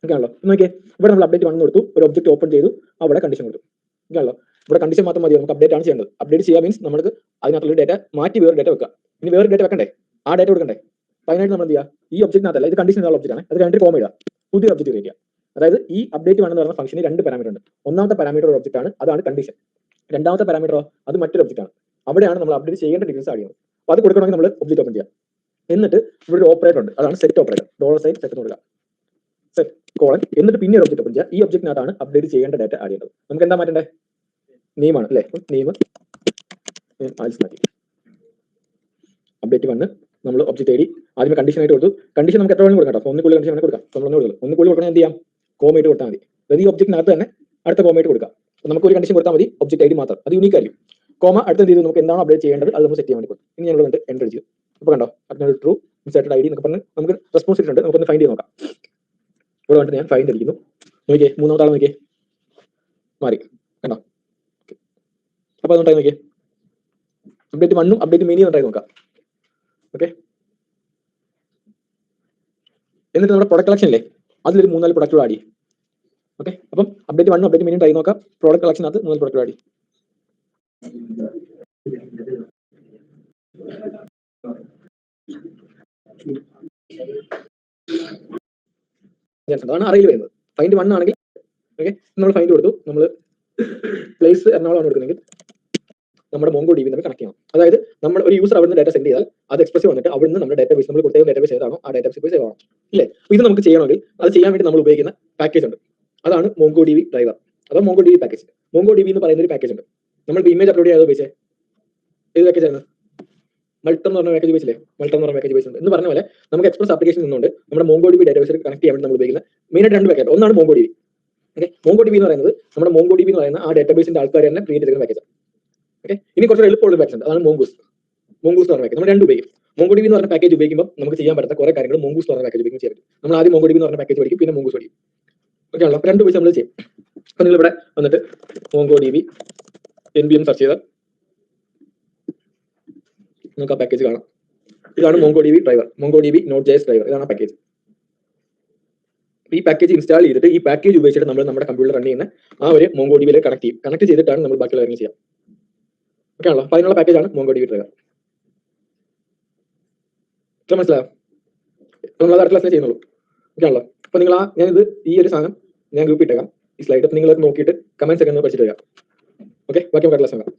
ഓക്കെ ആണല്ലോ. നോക്കിയേ, ഇവിടെ നമ്മൾ അപ്ഡേറ്റ് 1 കൊടുത്തു, ഒരു ഒബ്ജക്റ്റ് ഓപ്പൺ ചെയ്തു, അവിടെ കണ്ടീഷൻ കൊടുത്തു. ഓക്കെ ആണല്ലോ. ഇവിടെ കണ്ടീഷൻ മാത്രം മതി, നമുക്ക് അപ്ഡേറ്റ് ആണ് ചെയ്യേണ്ടത്. അപ്ഡേറ്റ് ചെയ്യാൻ മീൻസ് നമുക്ക് അതിനകത്തുള്ള ഡേറ്റ മാറ്റി വേറെ ഡേറ്റ വെക്കുക. ഇനി വേറെ ഡേറ്റ വെക്കണ്ടേ, ആ ഡേറ്റ കൊടുക്കണ്ടേ? അപ്പൊ അതിനായിട്ട് നമ്മൾ എന്ത് ചെയ്യുക? ഈ ഒബ്ജക്റ്റിനകത്തല്ല, ഇത് കണ്ടീഷൻ ഒബ്ജക്റ്റ് ആണ്, അത് കഴിഞ്ഞിട്ട് കോമ ഇടുക, പുതിയ ഒബ്ജക്റ്റ് ക്രിയേറ്റ് ചെയ്യുക. അതായത് ഈ അപ്ഡേറ്റ് വേണമെന്ന് പറയുന്ന ഫംഗ്ഷന് 2 പാരാമീറ്റർ ഉണ്ട്. ഒന്നാമത്തെ പാരാമീറ്റർ ഒരു ഒബ്ജക്റ്റ് ആണ്, അതാണ് കണ്ടീഷൻ. രണ്ടാമത്തെ പാരാമീറ്ററോ അത് മറ്റൊരു ഒബ്ജക്റ്റ് ആണ്, അവിടെയാണ് നമ്മൾ അപ്ഡേറ്റ് ചെയ്യേണ്ട ഡീറ്റെയിൽസ് ആഡ് ചെയ്യുന്നത്. അപ്പോൾ അത് കൊടുക്കണമെങ്കിൽ നമ്മൾ ഒബ്ജക്റ്റ് ഓപ്പൺ ചെയ്യാം. എന്നിട്ട് ഇവിടെ ഒരു ഓപ്പറേറ്റർ ഉണ്ട്, അതാണ് സെറ്റ് ഓപ്പറേറ്റർ. $സൈൻ സെറ്റ് കൊടുക്കുക, സെറ്റ് കോളൻ, എന്നിട്ട് പിന്നെ ഒരു ഒബ്ജക്റ്റ് ഓപ്പൺ ചെയ്യുക. ഈ ഒബ്ജക്റ്റിനകത്താണ് അപ്ഡേറ്റ് ചെയ്യേണ്ട ഡാറ്റ ആഡ് ചെയ്യേണ്ടത്. നമുക്ക് എന്താ മാറ്റേണ്ടത്? നെയിമാണ് അല്ലേ? നെയിം അപ്ഡേറ്റ് വന്ന് നമ്മൾ ഒബ്ജക്റ്റ് ഐഡി ആദ്യമേ കണ്ടീഷൻ ആയിട്ട് കൊടുത്തു. കണ്ടീഷൻ നമുക്ക് എത്ര വേണമെങ്കിലും കൊടുക്കാം, ഒന്നിക്കുള്ളിൽ കണ്ടീഷൻ വേണമെങ്കിൽ കൊടുക്കാം. നമ്മൾ ഒന്നിക്കുള്ളിൽ കൊടുക്കണം, എന്ത് ചെയ്യാം? കോമയിട്ട് കൊടുത്താൽ മതി. അതായത് ഈ ഒബ്ജക്റ്റിനകത്ത് തന്നെ അടുത്ത കോമയിട്ട് കൊടുക്കാം. നമുക്ക് ഒരു കണ്ടീഷൻ കൊടുത്താൽ മതി, ഒബ്ജക്റ്റ് ഐഡി മാത്രം, അത് യൂണിക് ആയിരിക്കും. കോമ അടുത്ത എന്ത് ചെയ്തു, നമുക്ക് എന്താണ് അപ്ഡേറ്റ് ചെയ്യേണ്ടത് അത് നമുക്ക് സെറ്റ് ചെയ്യാൻ വേണ്ടി കൊടുക്കും. ഇനി ഞങ്ങൾ കണ്ട് എൻ്റർ ചെയ്തു. അപ്പോൾ കണ്ടോ, അതിനൊരു ട്രൂ ഇൻസേർട്ടഡ് ഐഡി എന്നൊക്കെ പറഞ്ഞ് നമുക്ക് റെസ്പോൺസ് ഇട്ടുണ്ട്. നമുക്കൊന്ന് ഫൈൻഡ് ചെയ്ത് നോക്കാം. ഇവിടെ വന്നിട്ട് ഞാൻ ഫൈൻഡ് അടിക്കുന്നു. നോക്കിയേ, മൂന്നാമത്തെ ആൾ നോക്കിയേ, മാറി കണ്ടോ? അപ്പോൾ അതുകൊണ്ടായി നോക്കിയേ, അപ്ഡേറ്റ് 1 അപ്ഡേറ്റ് മെനി ഉണ്ടായി നോക്കാം. ഓക്കെ, എന്നിട്ട് നമ്മുടെ പ്രൊഡക്റ്റ് കളക്ഷൻ ഇല്ലേ, അതിലൊരു 3-4 പ്രൊഡക്റ്റ് ആഡ് ചെയ്യും. ഓക്കെ, അപ്പം അപ്ഡേറ്റ് 1 അപ്ഡേറ്റ് മെനി ട്രൈ നോക്കാം. പ്രോഡക്റ്റ് കളക്ഷനകത്ത് 3 പ്രൊഡക്റ്റ് ആഡ് ചെയ്യും. അതാണ് അറയിൽ വരുന്നത്. ഫൈൻഡ് 1 ആണെങ്കിൽ ഓക്കെ, നമ്മൾ ഫൈൻഡ് കൊടുത്തു. നമ്മൾ പ്ലേസ് എറണാകുളമാണ് കൊടുക്കുന്നെങ്കിൽ നമ്മുടെ മോങ്കോ DB നമ്മൾ കണക്ട് ചെയ്യണം. അതായത് നമ്മൾ ഒരു യൂസർ അവിടുന്ന് ഡാറ്റ സെൻഡ് ചെയ്താൽ അത് എക്സ്പ്രസ് വന്നിട്ട് അവിടുന്ന് നമ്മുടെ ഡാറ്റാബേസ് നമ്മൾ കൊടുത്ത ഡാറ്റാബേസ് ഏതാണോ ആ ഡാറ്റാബേസ് സേവ് ആവണം. ഇല്ലേ? ഇത് നമുക്ക് ചെയ്യണമെങ്കിൽ അത് ചെയ്യാൻ വേണ്ടി നമ്മൾ ഉപയോഗിക്കുന്ന പാക്കേജ് ഉണ്ട്, അതാണ് മോങ്കോ DB ഡ്രൈവർ അഥവാ മോങ്കോ DB പാക്കേജ്. മോങ്കോ DB എന്ന് പറയുന്ന ഒരു പാക്കേജ് ഉണ്ട്. നമ്മൾ ഇമേജ് അപ്ലോഡ് ചെയ്യാതെ ഉപയോഗിച്ചേ ഏത് പാക്കേജ് ആണ്? മൾട്ടം എന്ന് പറഞ്ഞ പാക്കേജ് ഉപയോഗിച്ചില്ലേ? മൾട്ടം എന്ന് പറഞ്ഞ പാക്കേജ് ഉപയോഗിച്ചിട്ടുണ്ട്. എന്ന് പറഞ്ഞ പോലെ നമുക്ക് എക്സ്പ്രസ് ആപ്ലിക്കേഷൻ നിന്നുകൊണ്ട് നമ്മുടെ മോങ്കോ DB ഡാറ്റാബേസിൽ കണക്ട് ചെയ്യാൻ വേണ്ടി നമ്മൾ ഉപയോഗിക്കുന്ന മെയിനായിട്ട് 2 പാക്കേജ്. ഒന്നാണ് മോങ്കോ DB. ഓക്കെ, മോങ്കോ DB എന്ന് പറയുന്നത് നമ്മുടെ മോങ്കോ DB എന്ന് പറയുന്ന ആ ഡാറ്റാബേസിന്റെ ആൾക്കാർ തന്നെ ക്രിയേറ്റ് ചെയ്യുന്ന പാക്കേജ്. ഓക്കെ, ഇനി കുറച്ച് എളുപ്പമുള്ള പാക്കേജ് ഉണ്ട്, അതാണ് മോങ്കൂസ്. മോങ്കൂസ് എന്ന് പറഞ്ഞ പാക്കേജ് നമ്മൾ 2 ഉപയോഗിക്കും. മോങ്കോ DB എന്ന് പറഞ്ഞ പാക്കേജ് ഉപയോഗിക്കുമ്പോൾ നമുക്ക് ചെയ്യാൻ പറ്റുന്ന കുറെ കാര്യങ്ങൾ മോങ്കൂസ് എന്ന് പറഞ്ഞ പാക്കേജ് ഉപയോഗിക്കും ചെയ്യാൻ പറ്റും. നമ്മൾ ആദ്യം മോങ്കോ DB എന്ന് പറഞ്ഞ പാക്കേജ് പഠിക്കും, പിന്നെ മോങ്കൂസ് പഠിക്കും. ഓക്കെ ആണല്ലോ, 2 ഉപയോഗിച്ച് നമ്മൾ ചെയ്യും. അപ്പോൾ നിങ്ങൾ ഇവിടെ വന്നിട്ട് മോങ്കോ DB NPM സെർച്ച് ചെയ്താൽ നമുക്ക് ആ പാക്കേജ് കാണാം. ഇതാണ് മോങ്കോ DB driver, മോങ്കോ DB Node.js driver, ഇതാണ് പാക്കേജ്. ഈ പാക്കേജ് ഇൻസ്റ്റാൾ ചെയ്തിട്ട് ഈ പാക്കേജ് ഉപയോഗിച്ചിട്ട് നമ്മൾ നമ്മുടെ കമ്പ്യൂട്ടർ റൺ ചെയ്യുന്ന ആ ഒരു മോങ്കോ DB കണക്ട് ചെയ്യും. കണക്ട് ചെയ്തിട്ടാണ് നമ്മൾ ബാക്കിയുള്ള കാര്യങ്ങൾ ചെയ്യാം. ഓക്കെ ആണല്ലോ, അപ്പോൾ അതിനുള്ള പാക്കേജാണ് മോങ്കോ DB ഡ്രൈവർ. ഇത്ര മനസ്സിലായോ? നമ്മൾ അത് അടുത്ത ക്ലാസ്സിൽ ചെയ്യുന്നുള്ളൂ. ഓക്കെ ആണല്ലോ, അപ്പോൾ നിങ്ങൾ ഞാനിത് ഈ ഒരു സാധനം ഞാൻ ഗ്രൂപ്പ് ഇട്ടേക്കാം, ഈ സ്ലൈഡ്. അപ്പോൾ നിങ്ങൾ നോക്കിയിട്ട് കമന്റ്സ് ഒക്കെ ഒന്ന് പഠിച്ചിട്ട് വരാം. ഓക്കെ, ബാക്കി നമുക്ക് ക്ലാസ് നോക്കാം.